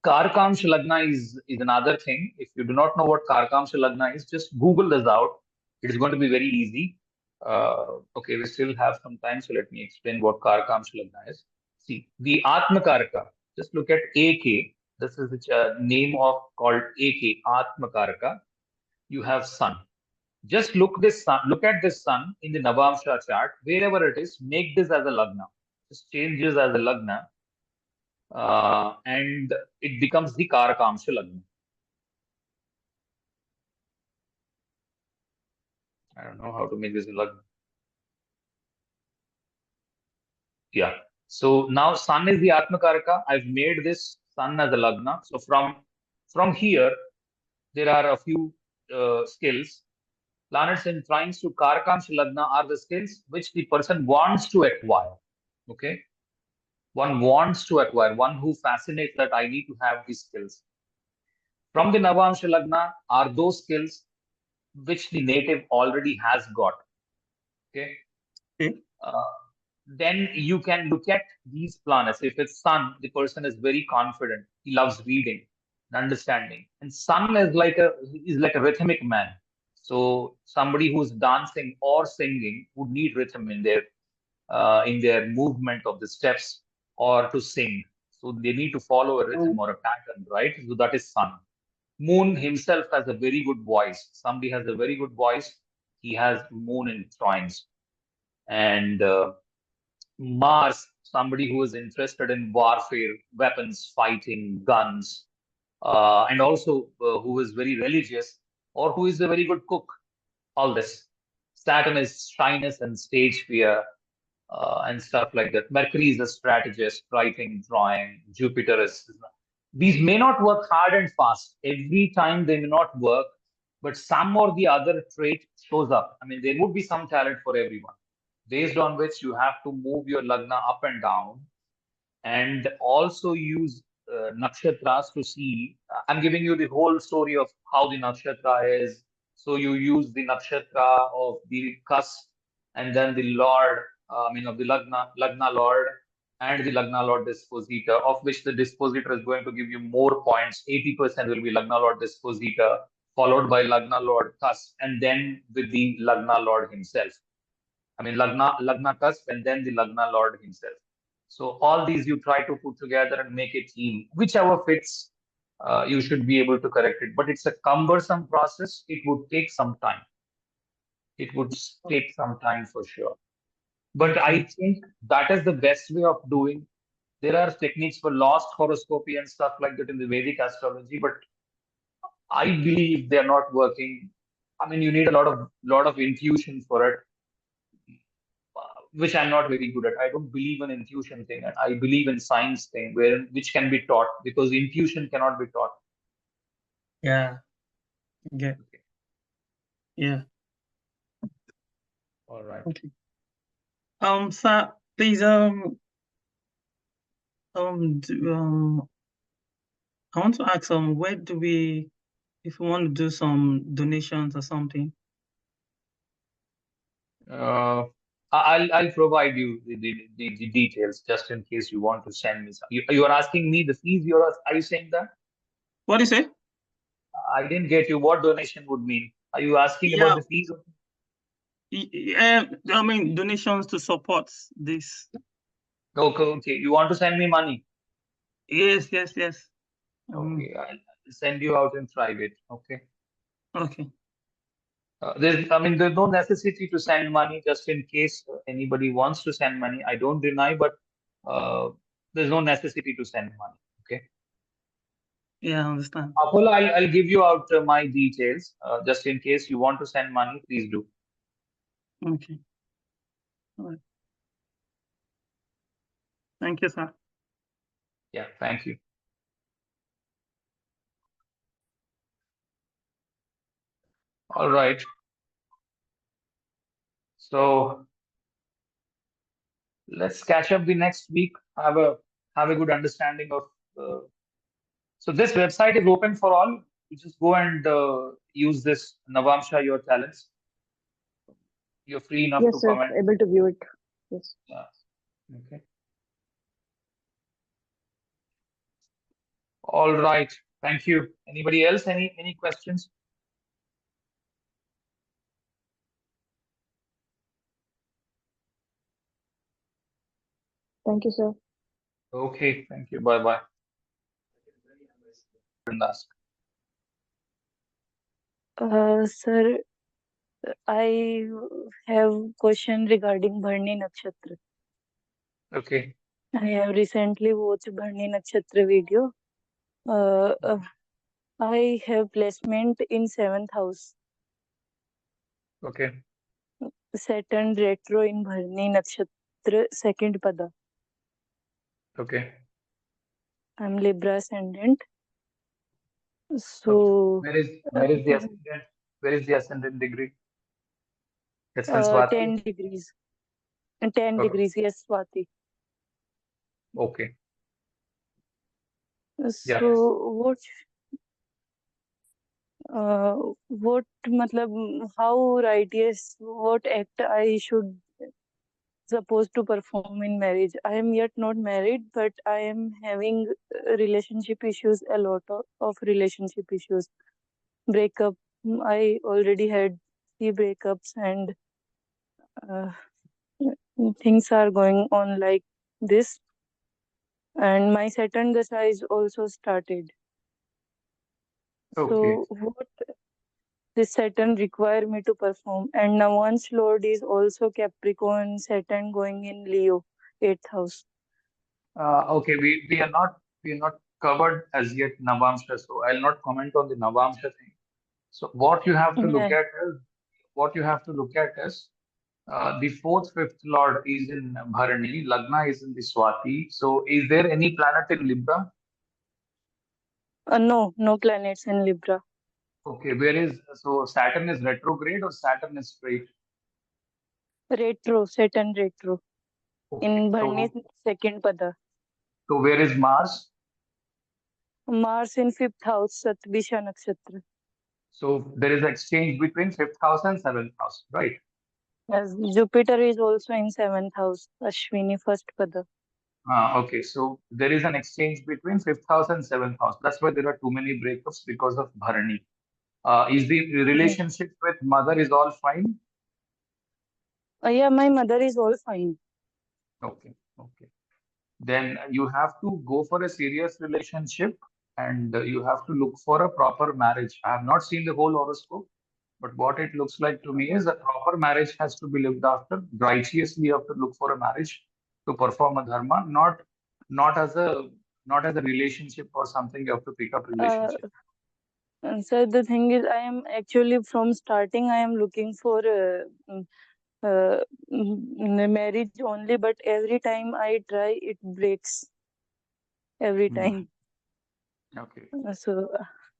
Karkamsha Lagna is another thing. If you do not know what Karkamsha Lagna is, just Google this out. It is going to be very easy. Okay, we still have some time, so let me explain what Karkamsha Lagna is. See, the Atmakaraka, just look at AK. This is the name of called AK, Atmakaraka. You have Sun. Just look at this Sun in the Navamsha chart, wherever it is, make this as a Lagna. Just change this as a Lagna. And it becomes the Karakamsha Lagna. I don't know how to make this a Lagna. Yeah. So now Sun is the Atmakaraka. I've made this Sun as a Lagna. So from here, there are a few skills. Planets in trines to Karakamsha Lagna are the skills which the person wants to acquire. Okay. One wants to acquire, one who fascinates that I need to have these skills. From the Navamsha Lagna are those skills which the native already has got. Okay. Then you can look at these planets. If it's Sun, the person is very confident. He loves reading and understanding. And Sun is like a rhythmic man. So somebody who's dancing or singing would need rhythm in their movement of the steps or to sing. So they need to follow a rhythm or a pattern, right? So that is Sun. Moon himself has a very good voice. Somebody has a very good voice. He has Moon in trines. And Mars, somebody who is interested in warfare, weapons, fighting, guns, and also who is very religious or who is a very good cook. All this. Saturn is shyness and stage fear and stuff like that. Mercury is a strategist, writing, drawing. Jupiter is. These may not work hard and fast. Every time they may not work, but some or the other trait shows up. I mean, there would be some talent for everyone, based on which you have to move your lagna up and down and also use nakshatras to see. I'm giving you the whole story of how the nakshatra is. So you use the nakshatra of the cusp and then the Lord, of the Lagna Lord and the Lagna Lord dispositor, of which the dispositor is going to give you more points. 80% will be Lagna Lord dispositor, followed by Lagna Lord cusp, and then with the Lagna Lord himself. Lagna cusp, and then the Lagna Lord himself. So all these you try to put together and make a team. Whichever fits, you should be able to correct it. But it's a cumbersome process. It would take some time. It would take some time for sure. But I think that is the best way of doing. There are techniques for lost horoscopy and stuff like that in the Vedic astrology, but I believe they're not working. You need a lot of intuition for it, which I'm not very good at. I don't believe in intuition thing, and I believe in science thing, which can be taught, because intuition cannot be taught. Yeah. Yeah. Okay. Yeah. All right. Okay. Sir, please, I want to ask, where do we, if we want to do some donations or something? I'll provide you the details just in case you want to send me some. You are asking me the fees. Are you saying that? What do you say? I didn't get you. What donation would mean? Are you asking Yeah. about the fees? Donations to support this. Okay. You want to send me money? Yes. Okay, I'll send you out in private. Okay. Okay. There's no necessity to send money, just in case anybody wants to send money. I don't deny, but there's no necessity to send money. Okay. Yeah, I understand. Apollo, I'll give you out my details. Just in case you want to send money, please do. Okay. All right. Thank you, sir. Yeah, thank you. All right. So let's catch up the next week. Have a good understanding of. So this website is open for all. You just go and use this Navamsha your talents. You're free enough to Yes, sir. comment. Able to view it. Yes. Yeah. Okay. All right. Thank you. Anybody else? Any questions? Thank you, sir. Okay. Thank you. Bye bye. Sir, I have question regarding Bharni Nakshatra. Okay. I have recently watched Bharni Nakshatra video. I have placement in 7th house. Okay. Saturn retro in Bharni Nakshatra, second pada. Okay. I'm Libra ascendant. Okay. So Where is the ascendant? Where is the ascendant degree? It's in 10 Swati. degrees. 10 Okay. degrees, yes, Swati. Okay. Yeah. So what how righteous, what act I should supposed to perform in marriage? I am yet not married, but I am having relationship issues, a lot of relationship issues. Breakup. I already had 3 breakups, and uh, things are going on like this. And my Saturn Dasha is also started. Okay. So what this Saturn require me to perform? And Navamsha Lord is also Capricorn, Saturn going in Leo, 8th house. Okay. We are not covered as yet Navamsha, so I'll not comment on the Navamsha thing. So what you have to look Yeah. at is the fourth, fifth lord is in Bharani, Lagna is in the Swati. So is there any planet in Libra? No planets in Libra. Okay, so Saturn is retrograde or Saturn is straight? Saturn retro. Okay, In Bharni second pada. so where is Mars? Mars in 5th house, Satvishya Nakshatra. So there is exchange between 5th house and 7th house, right? As Jupiter is also in 7th house, Ashwini first pada. Okay, so there is an exchange between 5th house and 7th house. That's why there are too many breakups because of Bharani. Is the relationship with mother is all fine? Yeah, my mother is all fine. Okay, okay. Then you have to go for a serious relationship and you have to look for a proper marriage. I have not seen the whole horoscope, but what it looks like to me is a proper marriage has to be looked after. Righteously, you have to look for a marriage to perform a dharma, not as a relationship or something. You have to pick up relationship. So the thing is, I am actually from starting, I am looking for marriage only, but every time I try, it breaks. Every time. Okay. So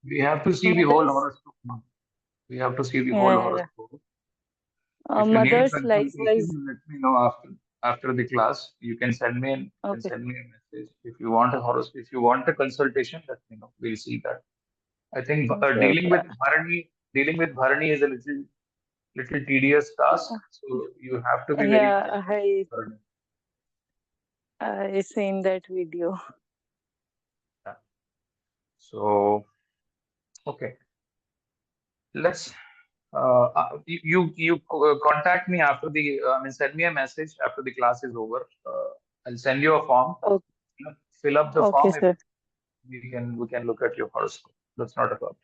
We have to see the mother whole is, horoscope. We have to see the whole yeah, horoscope. If you need mother's consultation, likewise. let me know after the class. You can send me a Okay, message. If you want a horoscope, if you want a consultation, let me know. We'll see that. I think sure. dealing with Bharani is a little tedious task. So you have to be very Yeah, careful with Bharani. I seen that video. Yeah. So okay, let's. Contact me after send me a message after the class is over. I'll send you a form. Okay, Fill up the okay, form. sir. We can look at your horoscope. That's not a problem.